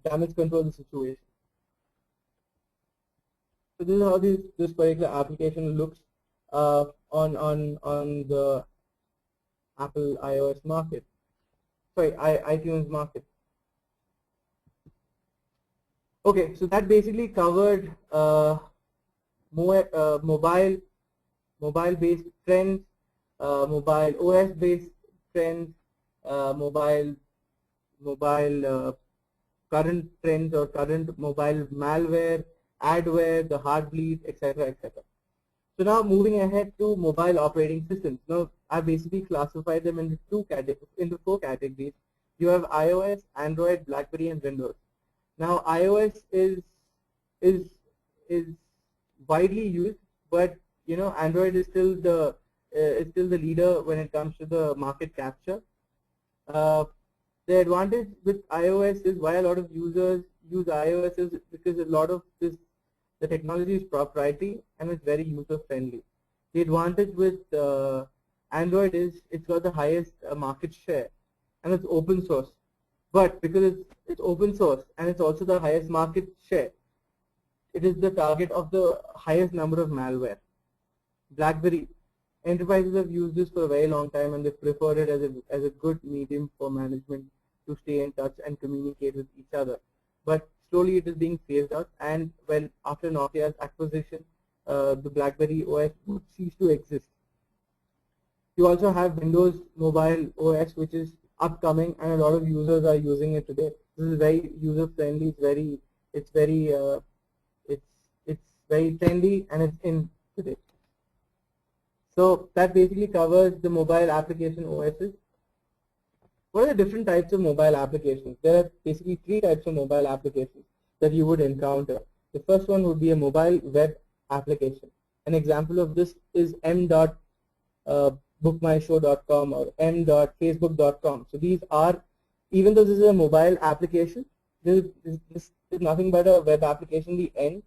damage control the situation. So this is how this particular application looks on the Apple iOS market, sorry, iTunes market. Okay, so that basically covered mobile-based trends, mobile OS-based trends, mobile current trends or current mobile malware, adware, the heartbleed, etc., etc. So now moving ahead to mobile operating systems. Now I basically classified them into four categories. You have iOS, Android, BlackBerry, and Windows. Now iOS is is widely used, but Android is still the leader when it comes to the market capture. The advantage with iOS is why a lot of users use iOS is because a lot of the technology is proprietary and it's very user friendly. The advantage with Android is it's got the highest market share and it's open source. But because it's open source and it's also the highest market share, it is the target of the highest number of malware. BlackBerry, enterprises have used this for a very long time and they prefer it as a good medium for management to stay in touch and communicate with each other. But slowly it is being phased out, and well, after Nokia's acquisition, the BlackBerry OS would cease to exist. You also have Windows Mobile OS, which is upcoming, and a lot of users are using it today. This is very user friendly. It's very trendy, and it's in today. So that basically covers the mobile application OSs. What are the different types of mobile applications? There are basically three types of mobile applications that you would encounter. The first one would be a mobile web application. An example of this is m.bookmyshow.com or m.facebook.com. So these are, even though this is a mobile application, this is nothing but a web application, the N.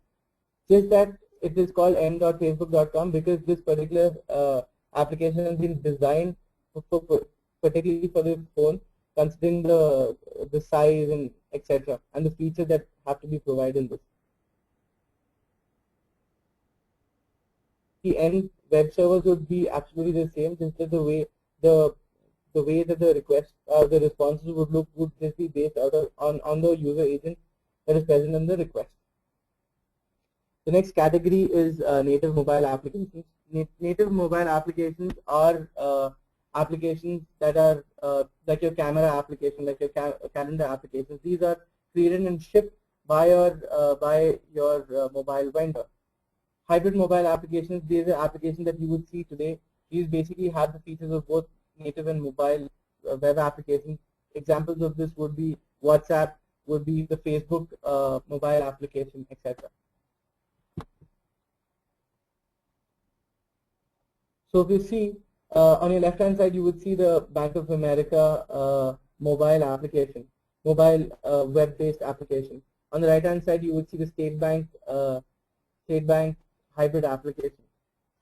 Just that it is called m.facebook.com because this particular application has been designed particularly for the phone, considering the size and etc. and the features that have to be provided in this. The end web servers would be absolutely the same, just that the way that the request the responses would just be based out of on the user agent that is present in the request. The next category is native mobile applications. Native mobile applications are applications that are like your camera application, like your calendar applications. These are created and shipped by your mobile vendor. Hybrid mobile applications, these are applications that you would see today. These basically have the features of both native and mobile web applications. Examples of this would be WhatsApp, would be the Facebook mobile application, etc. So if you see on your left hand side, you would see the Bank of America mobile application, mobile web-based application. On the right hand side, you would see the State Bank hybrid application.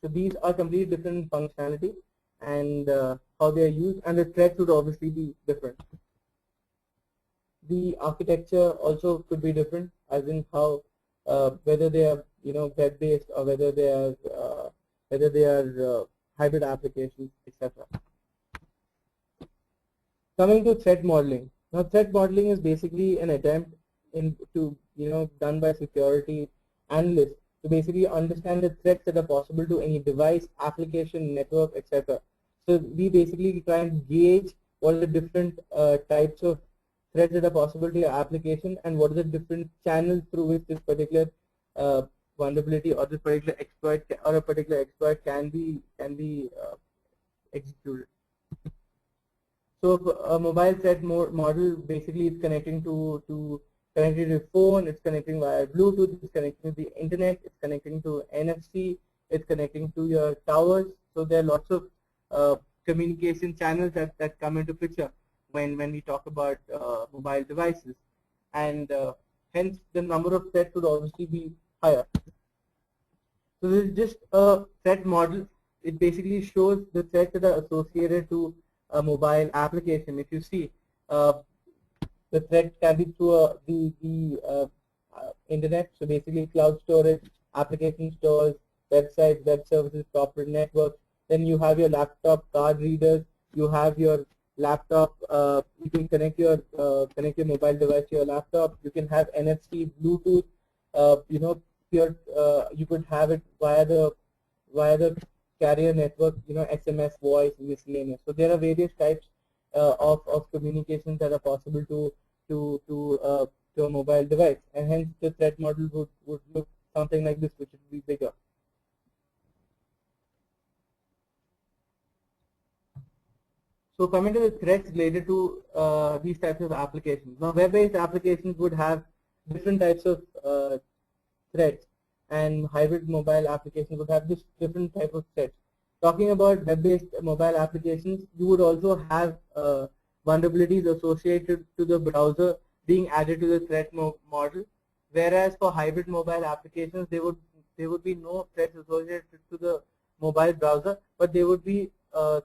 So these are completely different functionality and how they are used, and the threats would obviously be different. The architecture also could be different, as in how whether they are web-based or whether they are hybrid applications, etc. Coming to threat modeling. Now, threat modeling is basically an attempt done by security analysts to basically understand the threats that are possible to any device, application, network, etc. So we basically try and gauge what are the different types of threats that are possible to your application, and what are the different channels through which this particular vulnerability or this particular exploit or a particular exploit can be executed. So a mobile threat model basically is connecting to your phone, it's connecting via Bluetooth, it's connecting to the internet, it's connecting to NFC, it's connecting to your towers. So there are lots of communication channels that come into picture when we talk about mobile devices, and hence the number of threats would obviously be higher. So this is just a threat model. It basically shows the threats that are associated to a mobile application. If you see, the threat can be through the internet, so basically cloud storage, application stores, websites, web services, corporate networks. Then you have your laptop card readers. You have your laptop. You can connect your mobile device to your laptop. You can have NFC, Bluetooth. You could have it via the carrier network. SMS, voice, miscellaneous. So there are various types of communications that are possible to to a mobile device, and hence the threat model would look something like this, which would be bigger. So coming to the threats related to these types of applications. Now, web-based applications would have different types of threats, and hybrid mobile applications would have this different type of threats. Talking about web-based mobile applications, you would also have vulnerabilities associated to the browser being added to the threat model, whereas for hybrid mobile applications, there would be no threats associated to the mobile browser, but there would be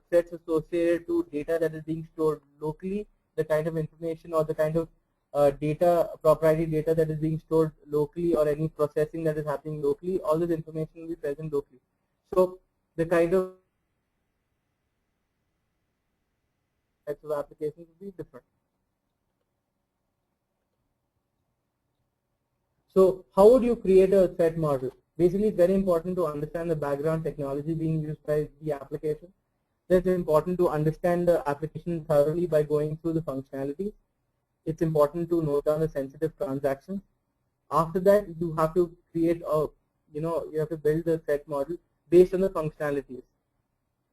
threats associated to data that is being stored locally, the kind of information or the kind of proprietary data that is being stored locally, or any processing that is happening locally. All this information will be present locally. So the kind of types of applications will be different. So how would you create a threat model? Basically, it's very important to understand the background technology being used by the application. It's important to understand the application thoroughly by going through the functionality. It's important to note down the sensitive transactions. After that, you have to create you have to build the threat model based on the functionalities.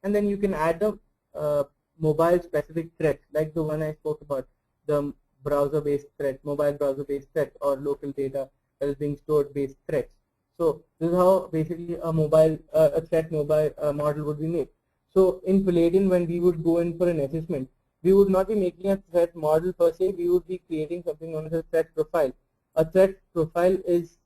And then you can add the mobile specific threats, like the one I spoke about, the browser-based threat, mobile browser-based threat, or local data that is being stored based threats. So this is how basically a threat mobile model would be made. So in Palladium, when we would go in for an assessment, we would not be making a threat model per se, we would be creating something known as a threat profile. A threat profile is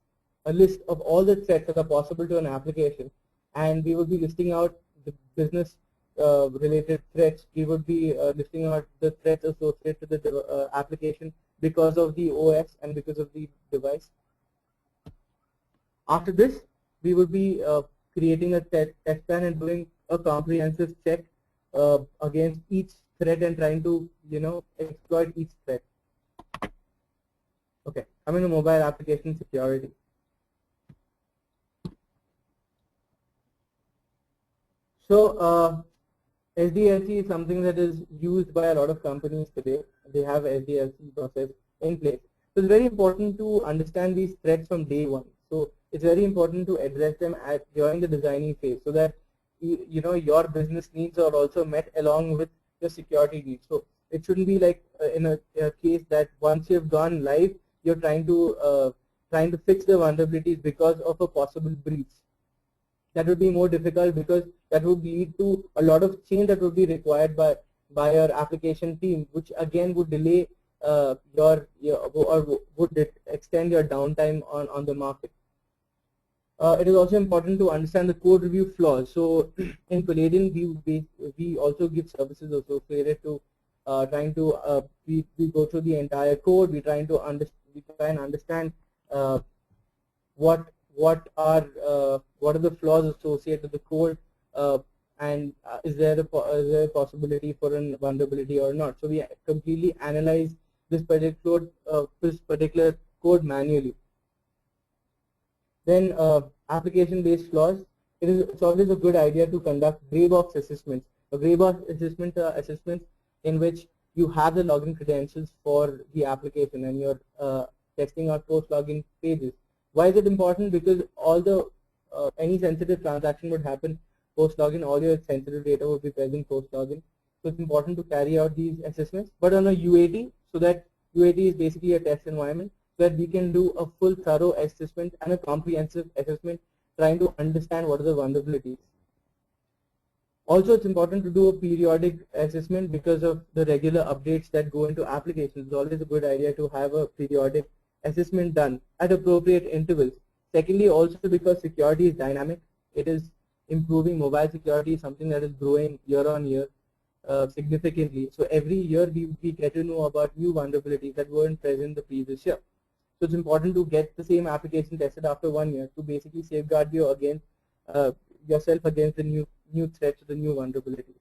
a list of all the threats that are possible to an application, and we would be listing out the business related threats. We would be listing out the threats associated to the application because of the OS and because of the device. After this, we would be creating a test plan and doing a comprehensive check against each threat and trying to exploit each threat. Okay, coming to mobile application security. So SDLC is something that is used by a lot of companies today. They have SDLC process in place. So it's very important to understand these threats from day one. So it's very important to address them during the designing phase, so that your business needs are also met along with your security needs. So it shouldn't be like in a case that once you've gone live, you're trying to fix the vulnerabilities because of a possible breach. That would be more difficult, because that would lead to a lot of change that would be required by your application team, which again would delay or would extend your downtime on the market. It is also important to understand the code review flaws. So in Palladium, we also give services associated to trying to we go through the entire code. We try and understand what are the flaws associated with the code, and is there a possibility for a vulnerability or not. So we completely analyze this particular code manually. Then application-based flaws. It's always a good idea to conduct gray box assessments. A gray box assessment are assessments in which you have the login credentials for the application and you're testing out post-login pages. Why is it important? Because all the any sensitive transaction would happen post-login. All your sensitive data would be present post-login. So it's important to carry out these assessments, but on a UAT, so that UAT is basically a test environment, so that we can do a full thorough assessment and a comprehensive assessment, trying to understand what are the vulnerabilities. Also, it's important to do a periodic assessment because of the regular updates that go into applications. It's always a good idea to have a periodic assessment done at appropriate intervals. Secondly, also because security is dynamic, it is improving. Mobile security is something that is growing year on year significantly. So every year we get to know about new vulnerabilities that weren't present the previous year. So it's important to get the same application tested after 1 year to basically safeguard you against yourself against the new threats or the new vulnerabilities.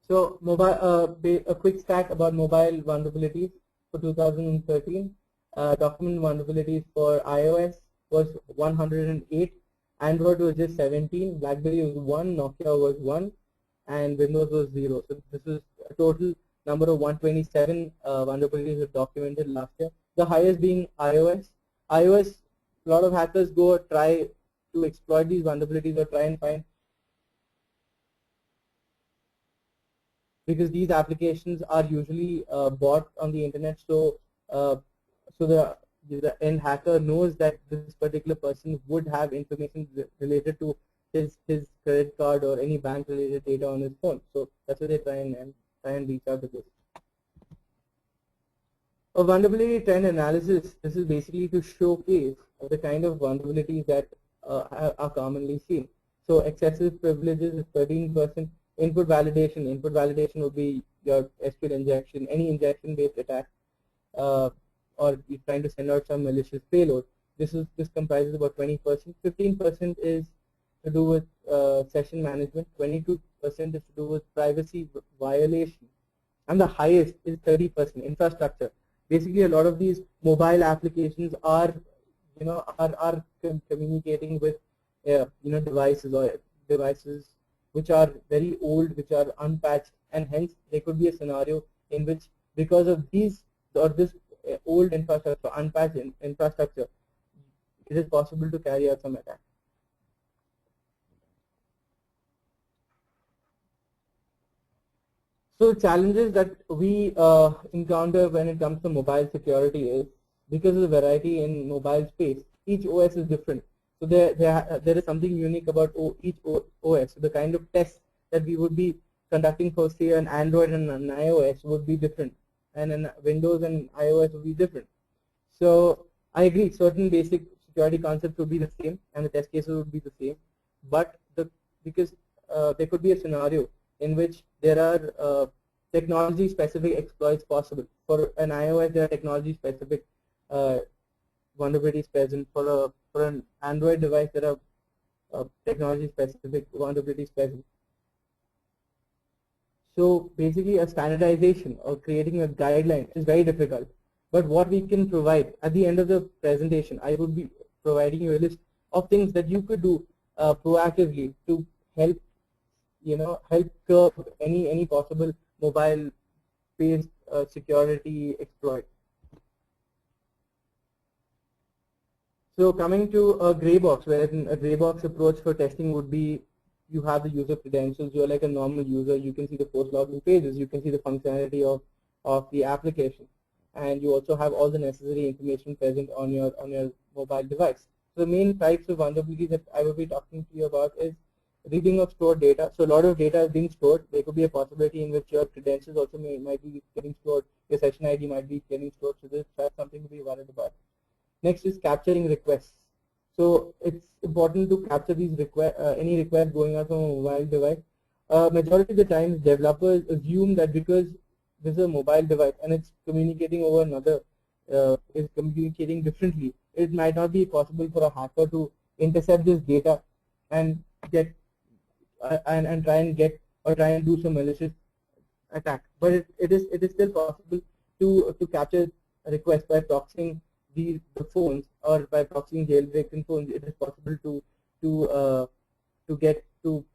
So a quick stat about mobile vulnerabilities for 2013. Document vulnerabilities for iOS was 108, Android was just 17, BlackBerry was 1, Nokia was 1, and Windows was 0. So this is a total number of 127 vulnerabilities were documented last year. The highest being iOS. iOS, a lot of hackers go try to exploit these vulnerabilities or try and find, because these applications are usually bought on the internet. So so the end hacker knows that this particular person would have information related to his credit card or any bank related data on his phone. So that's why they try and reach out to this. A vulnerability trend analysis, this is basically to showcase the kind of vulnerabilities that are commonly seen. So excessive privileges is 13%. Input validation. Input validation would be your SQL injection, any injection-based attack, or you're trying to send out some malicious payload. This comprises about 20%. 15% is to do with session management. 22% is to do with privacy violation, and the highest is 30% infrastructure. Basically, a lot of these mobile applications are, are communicating with, devices which are very old, which are unpatched, and hence there could be a scenario in which, because of these or this old infrastructure, unpatched infrastructure, it is possible to carry out some attack. So challenges that we encounter when it comes to mobile security is, because of the variety in mobile space, each OS is different. So there is something unique about each OS. So the kind of tests that we would be conducting for, say, an Android and an iOS would be different, and an Windows and iOS would be different. So I agree, certain basic security concepts would be the same, and the test cases would be the same. But because there could be a scenario in which there are technology-specific exploits possible. For an iOS, there are technology-specific vulnerabilities present. For an Android device, there are technology-specific vulnerabilities present. So basically, a standardization or creating a guideline is very difficult. But what we can provide at the end of the presentation, I would be providing you a list of things that you could do proactively to help, help curb any possible mobile-based security exploit. So coming to a gray box, where a gray box approach for testing would be, you have the user credentials, you're like a normal user, you can see the post login pages, you can see the functionality of the application, and you also have all the necessary information present on your mobile device. So the main types of vulnerabilities that I will be talking to you about is reading of stored data. So a lot of data is being stored. There could be a possibility in which your credentials also might be getting stored, your session ID might be getting stored, so that's something to be worried about. Next is capturing requests. So it's important to capture these any request going out from a mobile device. Majority of the times, developers assume that because this is a mobile device and it's communicating over another, is communicating differently, it might not be possible for a hacker to intercept this data and get and try and do some malicious attack. But it is still possible to capture a request by proxying the phones, or by proxying jailbreaking phones. It is possible to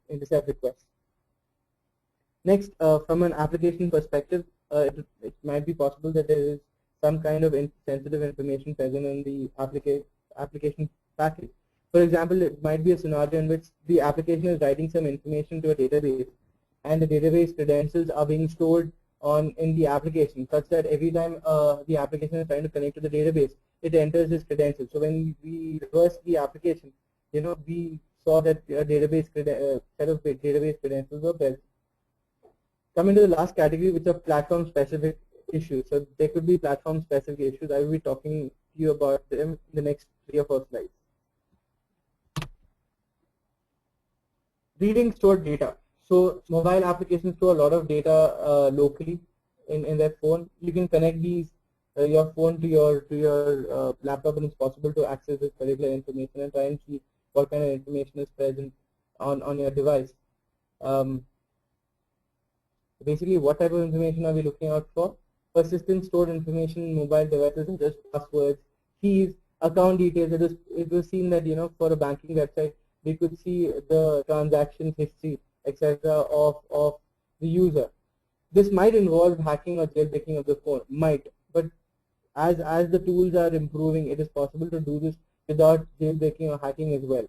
intercept requests. Next, from an application perspective, it might be possible that there is some kind of sensitive information present in the application package. For example, it might be a scenario in which the application is writing some information to a database, and the database credentials are being stored in the application, such that every time the application is trying to connect to the database, it enters its credentials. So when we reverse the application, we saw that a database set of database credentials were present. Coming to the last category, which are platform-specific issues. So there could be platform-specific issues. I will be talking to you about them in the next 3 or 4 slides. Reading stored data. So mobile applications store a lot of data locally in their phone. You can connect your phone to your laptop, and it's possible to access this particular information and try and see what kind of information is present on your device. Basically, what type of information are we looking out for? Persistent stored information in mobile devices, such as passwords, keys, account details. It was seen that for a banking website, we could see the transaction history etc. of the user. This might involve hacking or jailbreaking of the phone, but as the tools are improving, it is possible to do this without jailbreaking or hacking as well.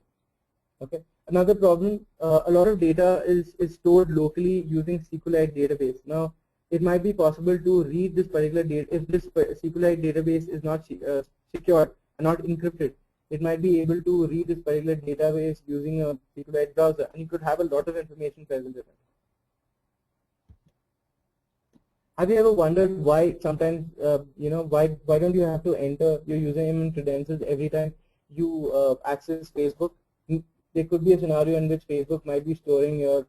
Okay. Another problem, a lot of data is stored locally using SQLite database. Now, it might be possible to read this particular data if this SQLite database is not secure and not encrypted. It might be able to read this particular database using a SQLite browser, and you could have a lot of information present in it. Have you ever wondered why sometimes, why don't you have to enter your username and credentials every time you access Facebook? There could be a scenario in which Facebook might be storing your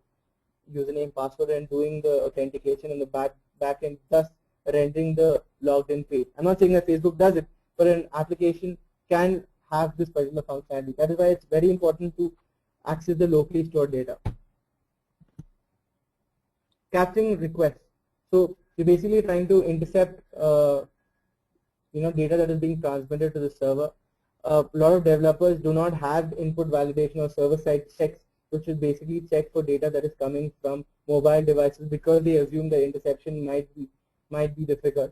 username, password, and doing the authentication in the back end, thus rendering the logged in page. I'm not saying that Facebook does it, but an application can have this particular functionality. That is why it's very important to access the locally stored data. Capturing requests. So you're basically trying to intercept data that is being transmitted to the server. A lot of developers do not have input validation or server-side checks, which is basically check for data that is coming from mobile devices, because they assume that interception might be difficult.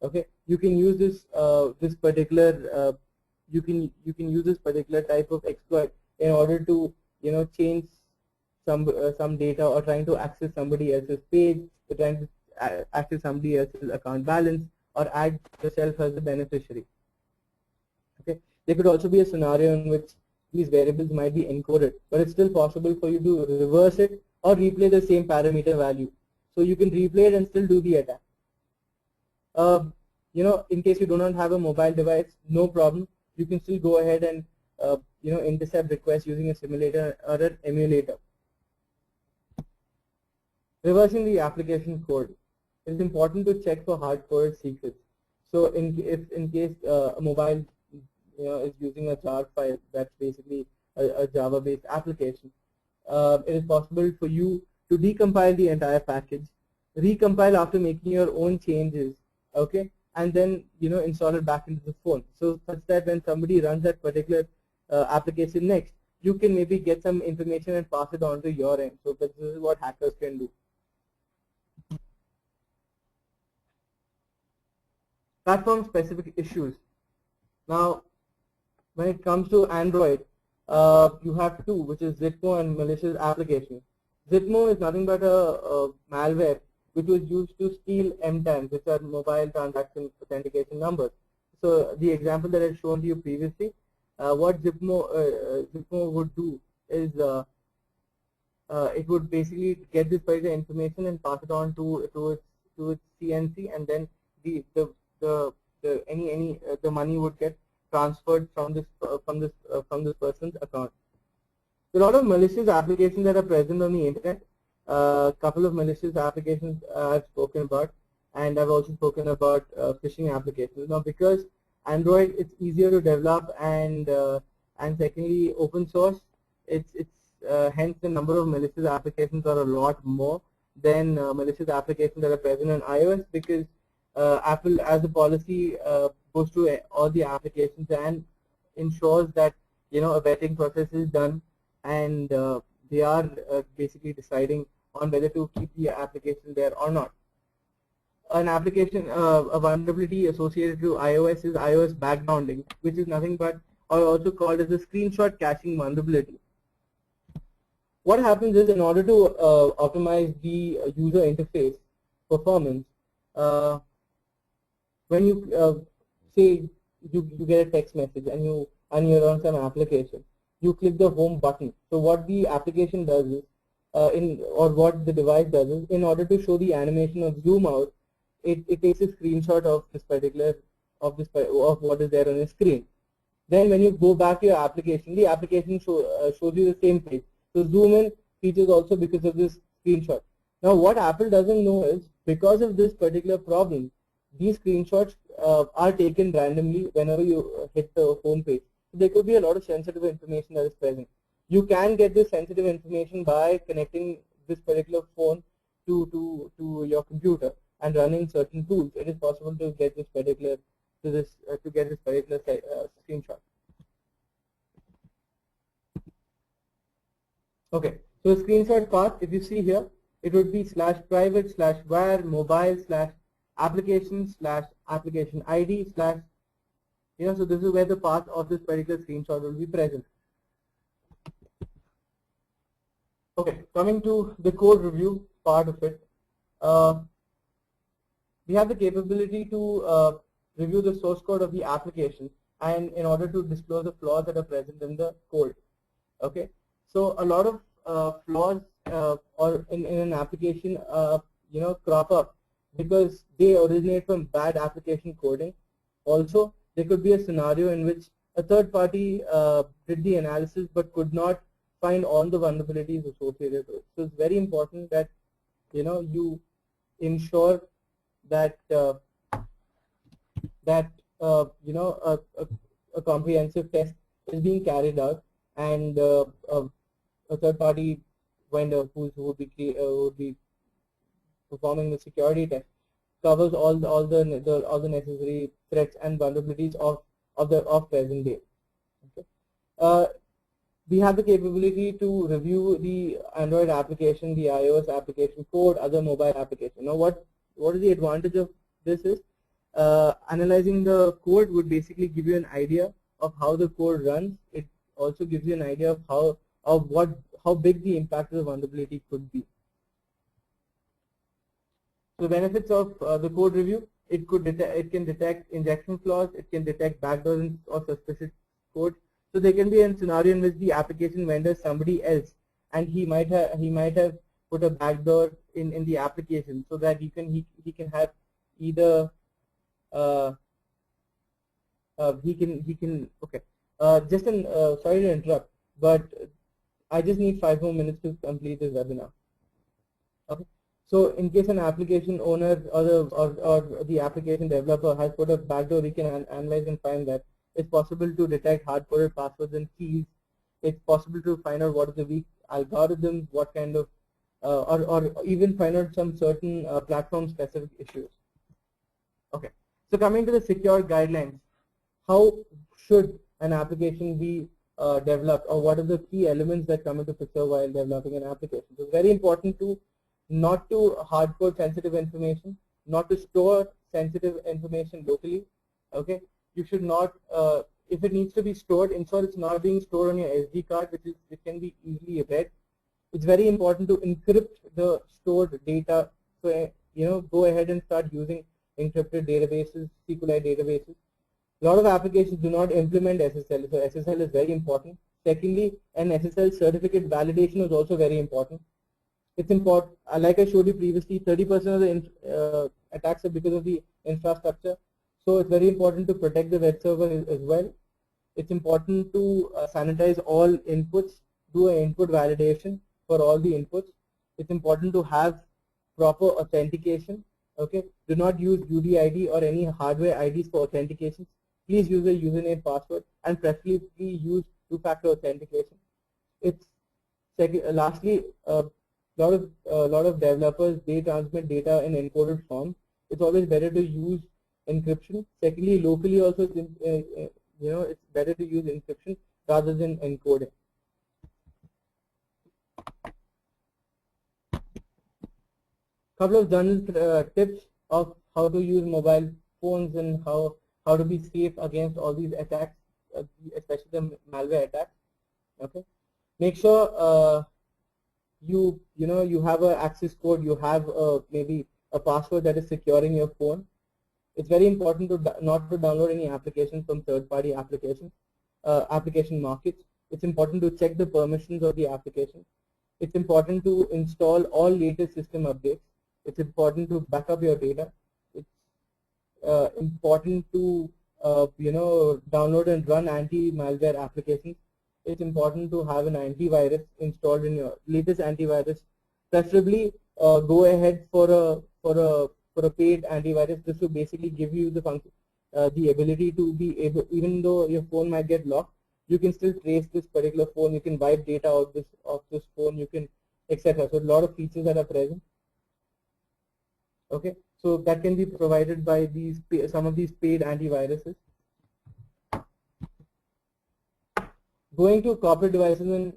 Okay, you can use this particular you can use this particular type of exploit in order to change some data, or trying to access somebody else's page, or trying to access somebody else's account balance, or add yourself as the beneficiary. Okay, there could also be a scenario in which these variables might be encoded, but it's still possible for you to reverse it or replay the same parameter value. So you can replay it and still do the attack. In case you do not have a mobile device, no problem. You can still go ahead and intercept requests using a simulator or an emulator. Reversing the application code. It's important to check for hard-coded secrets. So in case a mobile is using a jar file, that's basically a Java-based application, it is possible for you to decompile the entire package, recompile after making your own changes, okay, and then install it back into the phone. So such that when somebody runs that particular application next, you can maybe get some information and pass it on to your end. So this is what hackers can do. Platform-specific issues. Now, when it comes to Android, you have two, which is Zipmo and malicious applications. Zipmo is nothing but a malware which was used to steal MTANs, which are mobile transaction authentication numbers. So the example that I've shown to you previously, what Zipmo would do is it would basically get this particular information and pass it on to its CNC, and then the money would get transferred from this person's account. There are a lot of malicious applications that are present on the internet. A couple of malicious applications I've spoken about, and I've also spoken about phishing applications. Now, because Android it's easier to develop, and secondly open source, it's hence the number of malicious applications are a lot more than malicious applications that are present on iOS, because Apple, as a policy, goes through all the applications and ensures that a vetting process is done, and they are basically deciding on whether to keep the application there or not. An application, a vulnerability associated to iOS is iOS backgrounding, which is nothing but, or also called as a screenshot caching vulnerability. What happens is, in order to optimize the user interface performance, when you say you get a text message and you're on some application, you click the home button. So what the application does is, what the device does is, in order to show the animation of zoom out, it takes a screenshot of this particular of what is there on the screen. Then when you go back to your application, the application shows you the same page. So zoom in features also because of this screenshot. Now what Apple doesn't know is, because of this particular problem, these screenshots are taken randomly whenever you hit the home page. So there could be a lot of sensitive information that is present. You can get this sensitive information by connecting this particular phone to your computer and running certain tools. It is possible to get this particular screenshot. Okay, So screenshot path, if you see here, it would be /private/var mobile/application/application ID / so this is where the path of this particular screenshot will be present. Okay, coming to the code review part of it, we have the capability to review the source code of the application, and in order to disclose the flaws that are present in the code. Okay, so a lot of flaws or in an application crop up because they originate from bad application coding. Also, there could be a scenario in which a third party did the analysis but could not find all the vulnerabilities associated with it. So it's very important that you ensure that a comprehensive test is being carried out, and a third-party vendor who would be performing the security test covers all the necessary threats and vulnerabilities of present day. Okay. We have the capability to review the Android application, the iOS application code, other mobile application. Now, what is the advantage of this is analyzing the code would basically give you an idea of how the code runs. It also gives you an idea of how big the impact of the vulnerability could be. So benefits of the code review: it can detect injection flaws, it can detect backdoors or suspicious code. So there can be a scenario in which the application vendor is somebody else, and he might have put a backdoor in the application so that he can have either sorry to interrupt, but I just need 5 more minutes to complete this webinar. Okay. So in case an application owner or the application developer has put a backdoor, we can analyze and find that it's possible to detect hard-coded passwords and keys. It's possible to find out what is the weak algorithm, what kind of or even find out some certain platform-specific issues. Okay. So coming to the secure guidelines, how should an application be developed, or what are the key elements that come into picture while developing an application? So it's very important to not to hard-code sensitive information, not to store sensitive information locally. Okay, you should not, if it needs to be stored, ensure it's not being stored on your SD card, which can be easily read. It's very important to encrypt the stored data. So go ahead and start using encrypted databases, SQLite databases. A lot of applications do not implement SSL, so SSL is very important. Secondly, an SSL certificate validation is also very important. It's important, like I showed you previously, 30% of the attacks are because of the infrastructure. So it's very important to protect the web server as well. It's important to sanitize all inputs, do an input validation for all the inputs. It's important to have proper authentication. Okay, do not use UDID or any hardware IDs for authentication. Please use a username, password, and preferably use two-factor authentication. It's lastly, a lot of developers, they transmit data in encoded form. It's always better to use encryption. Secondly, locally also, it's better to use encryption rather than encoding. Couple of general tips of how to use mobile phones and how to be safe against all these attacks, especially the malware attacks. Okay, make sure you have an access code, you have maybe a password that is securing your phone. It's very important to not to download any applications from third-party applications, application markets. It's important to check the permissions of the application. It's important to install all latest system updates. It's important to back up your data. It's important to download and run anti-malware applications. It's important to have an antivirus installed in your latest antivirus. Preferably, go ahead for a paid antivirus. This will basically give you the function, the ability to be able, even though your phone might get locked, you can still trace this particular phone. You can wipe data out of this phone. You can, etc. So a lot of features that are present. Okay, so that can be provided by some of these paid antiviruses. Going to corporate devices and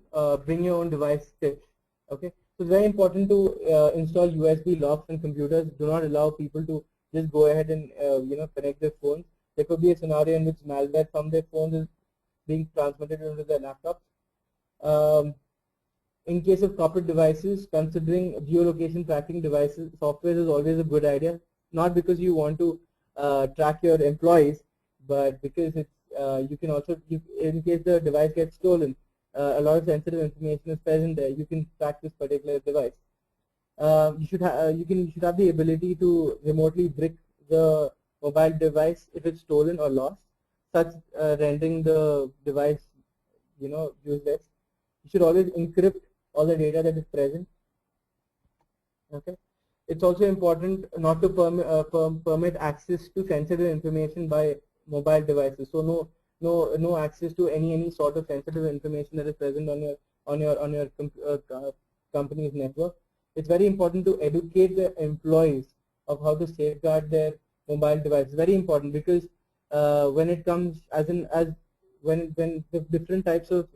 bring your own device tips. Okay, so it's very important to install USB locks on computers. Do not allow people to just go ahead and connect their phones. There could be a scenario in which malware from their phones is being transmitted into their laptops. In case of corporate devices, considering geolocation tracking devices software is always a good idea. Not because you want to track your employees, but because it's you can also, in case the device gets stolen, a lot of sensitive information is present there. You can track this particular device. You should have the ability to remotely brick the mobile device if it's stolen or lost, such rendering the device useless. You should always encrypt all the data that is present. Okay. It's also important not to permit access to sensitive information by mobile devices. So no access to any sort of sensitive information that is present on your company's network. It's very important to educate the employees of how to safeguard their mobile device. Very important, because when it comes when the different types of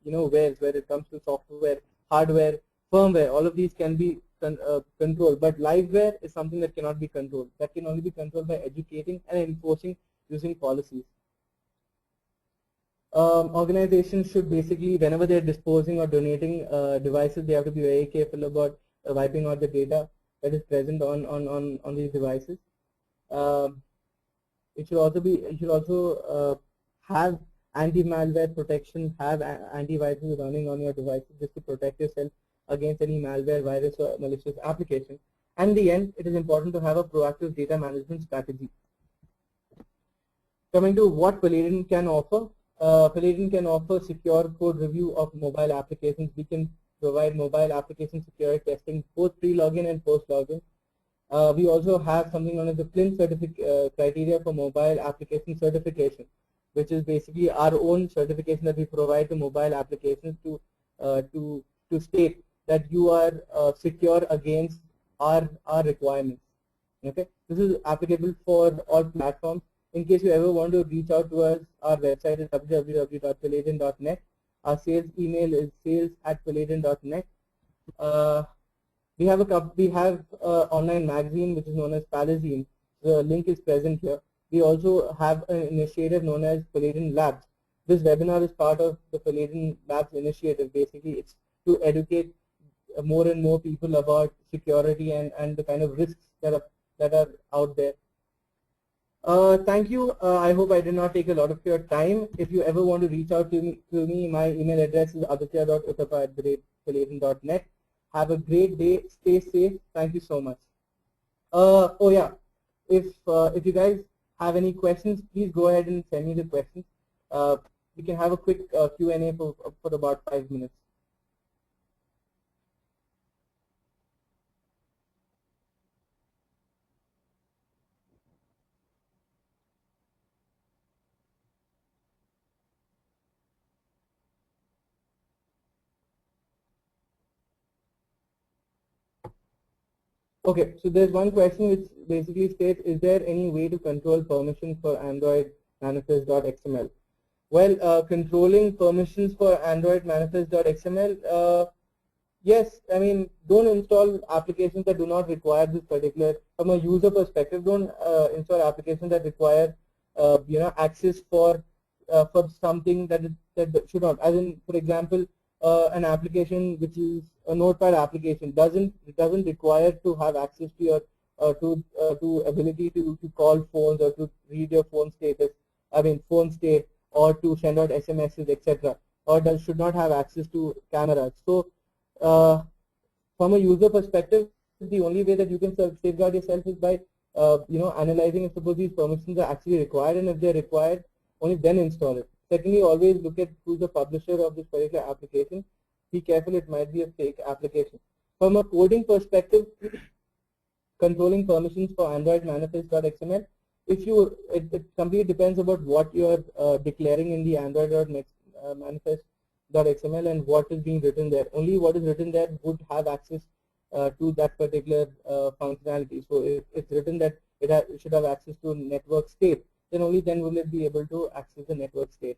wares, where it comes to software, hardware, firmware, all of these can be controlled, but liveware is something that cannot be controlled. That can only be controlled by educating and enforcing using policies. Organizations should basically, whenever they're disposing or donating devices, they have to be very careful about wiping out the data that is present on these devices. It should also have anti-malware protection, have antivirus running on your devices just to protect yourself against any malware, virus, or malicious application. And in the end, it is important to have a proactive data management strategy. Coming to what Palladium can offer, Palladium can offer secure code review of mobile applications. We can provide mobile application security testing both pre-login and post-login. We also have something known as the PLIN criteria for mobile application certification, which is basically our own certification that we provide to mobile applications to state that you are secure against our requirements. Okay, this is applicable for all platforms. In case you ever want to reach out to us, our website is www.palladium.net. Our sales email is sales@palladium.net. We have an online magazine which is known as Palladium. The link is present here. We also have an initiative known as Palladium Labs. This webinar is part of the Palladium Labs initiative. Basically, it's to educate more and more people about security and the kind of risks that are out there. Thank you. I hope I did not take a lot of your time. If you ever want to reach out to me, my email address is aditya.uttapa@palladium.net. Have a great day. Stay safe. Thank you so much. Oh yeah, if you guys have any questions, please go ahead and send me the questions. We can have a quick Q&A for about 5 minutes. Okay, so there's one question which basically states, is there any way to control permissions for Android manifest.xml? Well, controlling permissions for Android manifest.xml, yes, I mean, don't install applications that do not require this particular, from a user perspective, don't install applications that require, access for something that should not. As in, for example, an application which is a notepad application doesn't require to have access to your to ability to call phones or to read your phone status, phone state, or to send out SMSs, etc., or should not have access to cameras. So from a user perspective, the only way that you can safeguard yourself is by analyzing if suppose these permissions are actually required, and if they're required, only then install it. Secondly, always look at who's the publisher of this particular application. Be careful, it might be a fake application. From a coding perspective, controlling permissions for Android manifest.xml, it completely depends about what you are declaring in the Android.manifest.xml and what is being written there. Only what is written there would have access to that particular functionality. So if it's written that it should have access to network state, then only then will it be able to access the network state.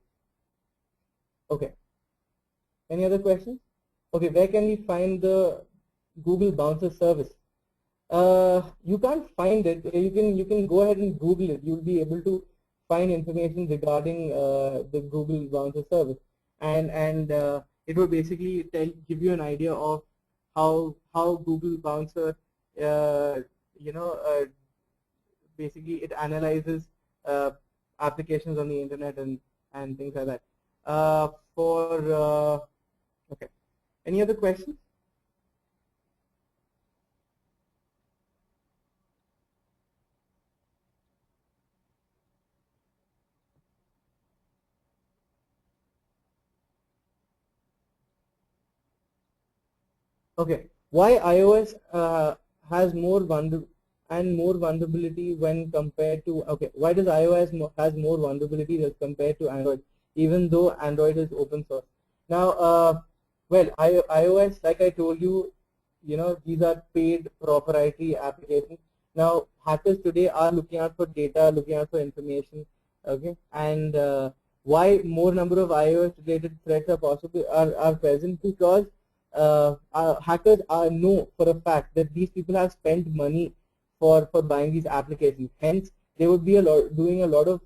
Okay. Any other questions? okay, where can we find the Google Bouncer service? You can't find it. You can go ahead and Google it. You'll be able to find information regarding the Google Bouncer service, and it will basically give you an idea of how Google Bouncer, uh, you know, basically it analyzes uh, applications on the internet and things like that. For okay, any other questions? Okay, why iOS has more vulnerability when compared to, okay, why does iOS has more vulnerability as compared to Android, even though Android is open source? Now, well, iOS, like I told you, these are paid proprietary applications. Now, hackers today are looking out for data, looking out for information, okay, and why more number of iOS related threats are possible are present, because hackers know for a fact that these people have spent money for buying these applications. Hence, they would be doing a lot of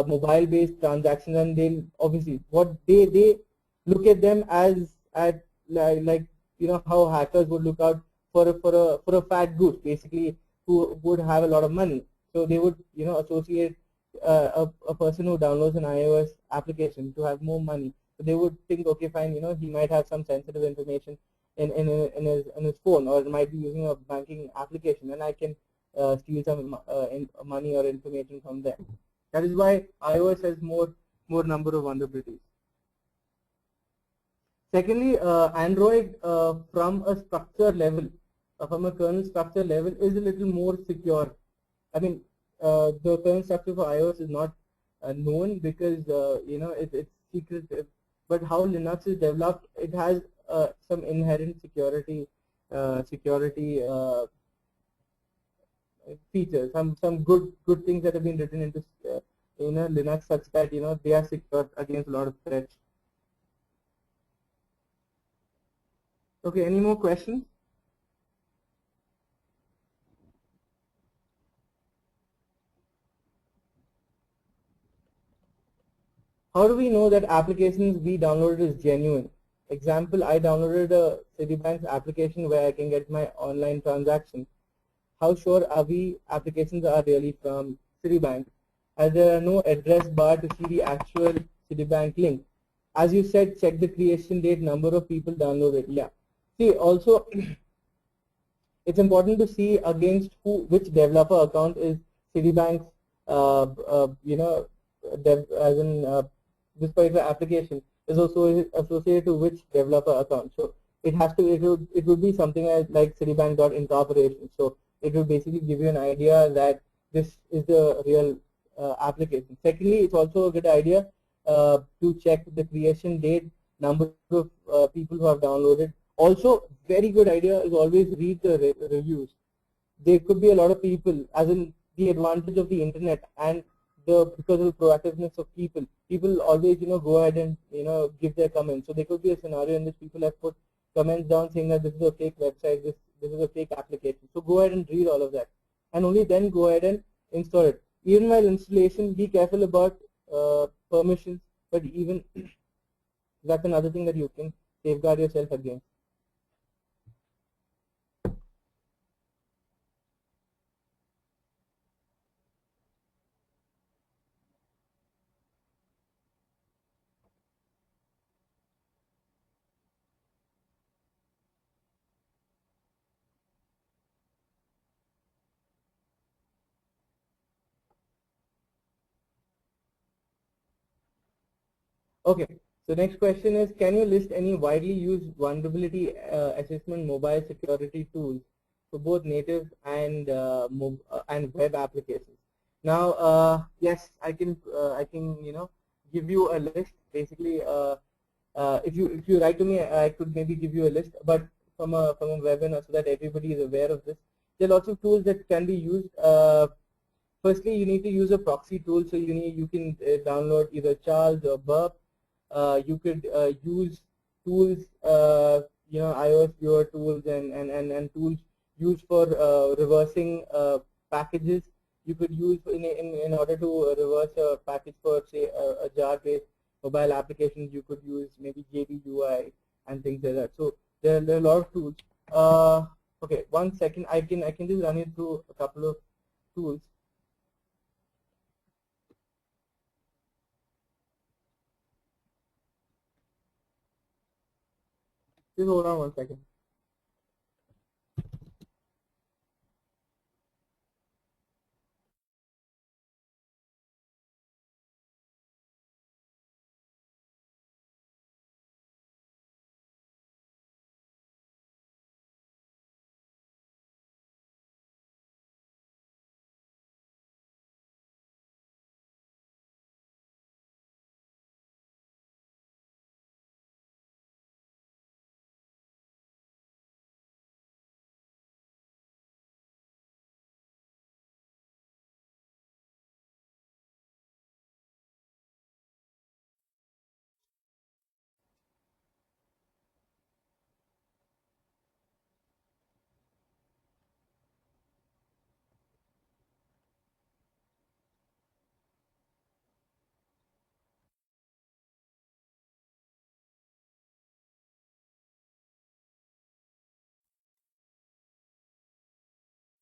mobile-based transactions, and they'll obviously what they look at them as at like how hackers would look out for a fat goose, basically, who would have a lot of money. So they would associate a person who downloads an iOS application to have more money. So they would think, okay, fine, he might have some sensitive information in his phone, or might be using a banking application, and I can steal some money or information from there. That is why iOS has more number of vulnerabilities. Secondly, Android from a structure level, from a kernel structure level, is a little more secure. I mean, the kernel structure for iOS is not known, because it's secret. But how Linux is developed, it has some inherent security features, some good things that have been written into Linux, such that they are secure against a lot of threats. Okay, any more questions? How do we know that applications we downloaded is genuine? Example, I downloaded a Citibank's application where I can get my online transaction. How sure are we applications are really from Citibank, as there are no address bar to see the actual Citibank link? As you said, check the creation date, number of people downloaded. Yeah. See, also it's important to see against which developer account is Citibank's, as in this particular application is also associated to which developer account. So it would be something like Citibank.incorporation. So it will basically give you an idea that this is the real application. Secondly, it's also a good idea to check the creation date, number of people who have downloaded. Also, very good idea is always read the reviews. There could be a lot of people, as in the advantage of the internet, and because of the proactiveness of people always go ahead and give their comments. So there could be a scenario in which people have put comments down saying that this is a fake website, this is a fake application. So go ahead and read all of that, and only then go ahead and install it. Even while installation, be careful about permissions, but even that's another thing that you can safeguard yourself against. Okay, so next question is, can you list any widely used vulnerability assessment mobile security tools for both native and web applications? Now, yes, I can give you a list. Basically, if you write to me, I could maybe give you a list, but from a webinar, so that everybody is aware of this. There are lots of tools that can be used. Firstly, you need to use a proxy tool. So you can download either Charles or Burp. You could use tools iOS viewer tools and tools used for reversing packages. You could use in order to reverse a package for say a jar-based mobile applications. You could use maybe JDUI and things like that. So there are a lot of tools. Okay, 1 second. I can just run you through a couple of tools. Just hold on 1 second.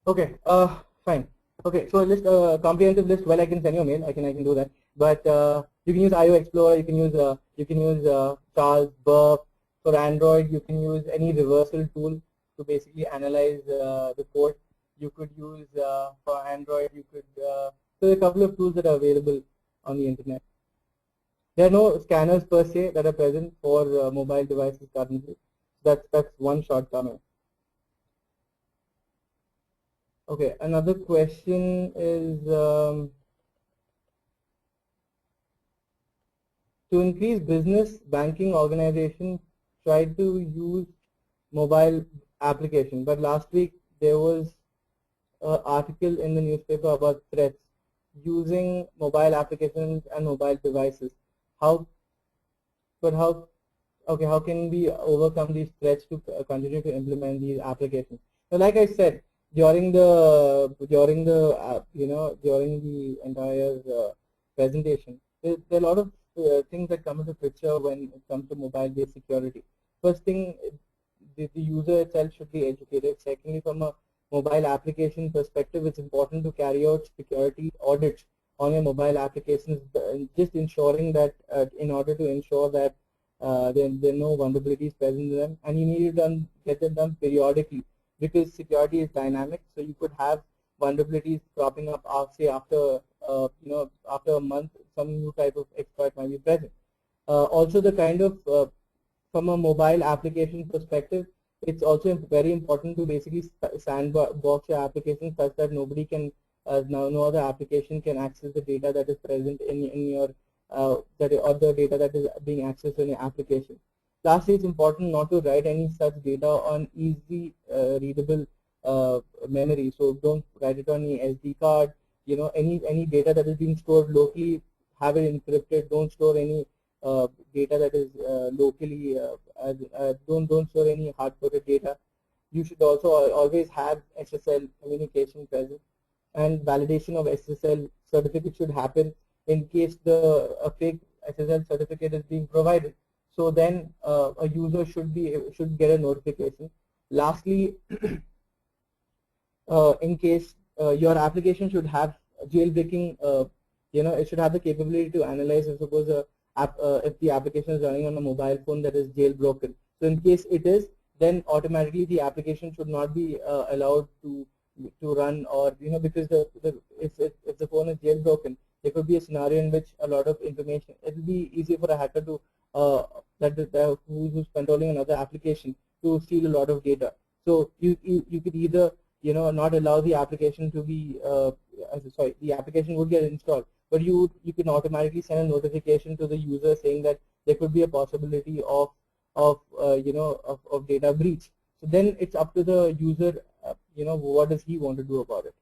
Okay, fine. Okay, so a list, comprehensive list. Well, I can send you a mail. I can do that. But you can use IO Explorer. You can use Charles Burp. For Android, you can use any reversal tool to basically analyze the code. You could use for Android. So there are a couple of tools that are available on the internet. There are no scanners per se that are present for mobile devices currently. That's one shortcoming. Okay, another question is to increase business banking organization try to use mobile application, but last week there was an article in the newspaper about threats using mobile applications and mobile devices. How, but how, okay, how can we overcome these threats to continue to implement these applications? So like I said, during the entire presentation, there are a lot of things that come into picture when it comes to mobile-based security. First thing, the user itself should be educated. Secondly, from a mobile application perspective, it's important to carry out security audits on your mobile applications, just ensuring that in order to ensure that there are no vulnerabilities present in them, and you need to get them done periodically because security is dynamic. So you could have vulnerabilities cropping up, say after a month, some new type of exploit might be present. Also, the kind of from a mobile application perspective, it's also very important to basically sandbox your application such that nobody can, no other application can access the data that is present in your or the data that is being accessed in your application. Lastly, it's important not to write any such data on easily readable memory. So don't write it on any SD card. Any data that is being stored locally, have it encrypted. Don't store any data that is locally. Don't store any hard-coded data. You should also always have SSL communication present, and validation of SSL certificate should happen in case a fake SSL certificate is being provided. So then a user should get a notification. Lastly, in case your application should have jailbreaking, it should have the capability to analyze if suppose if the application is running on a mobile phone that is jailbroken. So in case it is, then automatically the application should not be allowed to run, or because if the phone is jailbroken, there could be a scenario in which a lot of information, it will be easier for a hacker to who's controlling another application to steal a lot of data. So you could either not allow the application to be sorry, the application would get installed, but you can automatically send a notification to the user saying that there could be a possibility of data breach. So then it's up to the user, what does he want to do about it.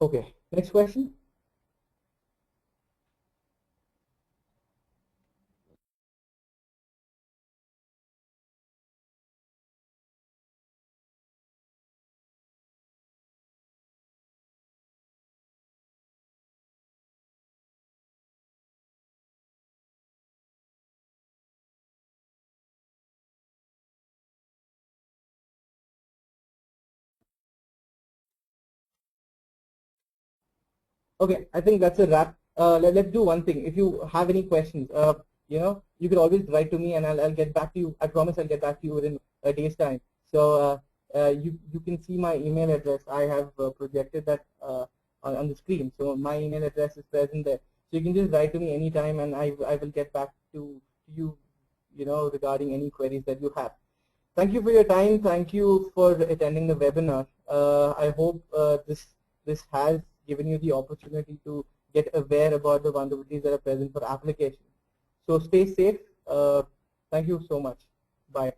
Okay, next question. Okay, I think that's a wrap. Let's do one thing. If you have any questions, you could always write to me, and I'll get back to you. I promise I'll get back to you within a day's time. So you can see my email address. I have projected that on the screen. So my email address is present there. So you can just write to me anytime, and I will get back to you, regarding any queries that you have. Thank you for your time. Thank you for attending the webinar. I hope this has given you the opportunity to get aware about the vulnerabilities that are present for applications. So stay safe. Thank you so much. Bye.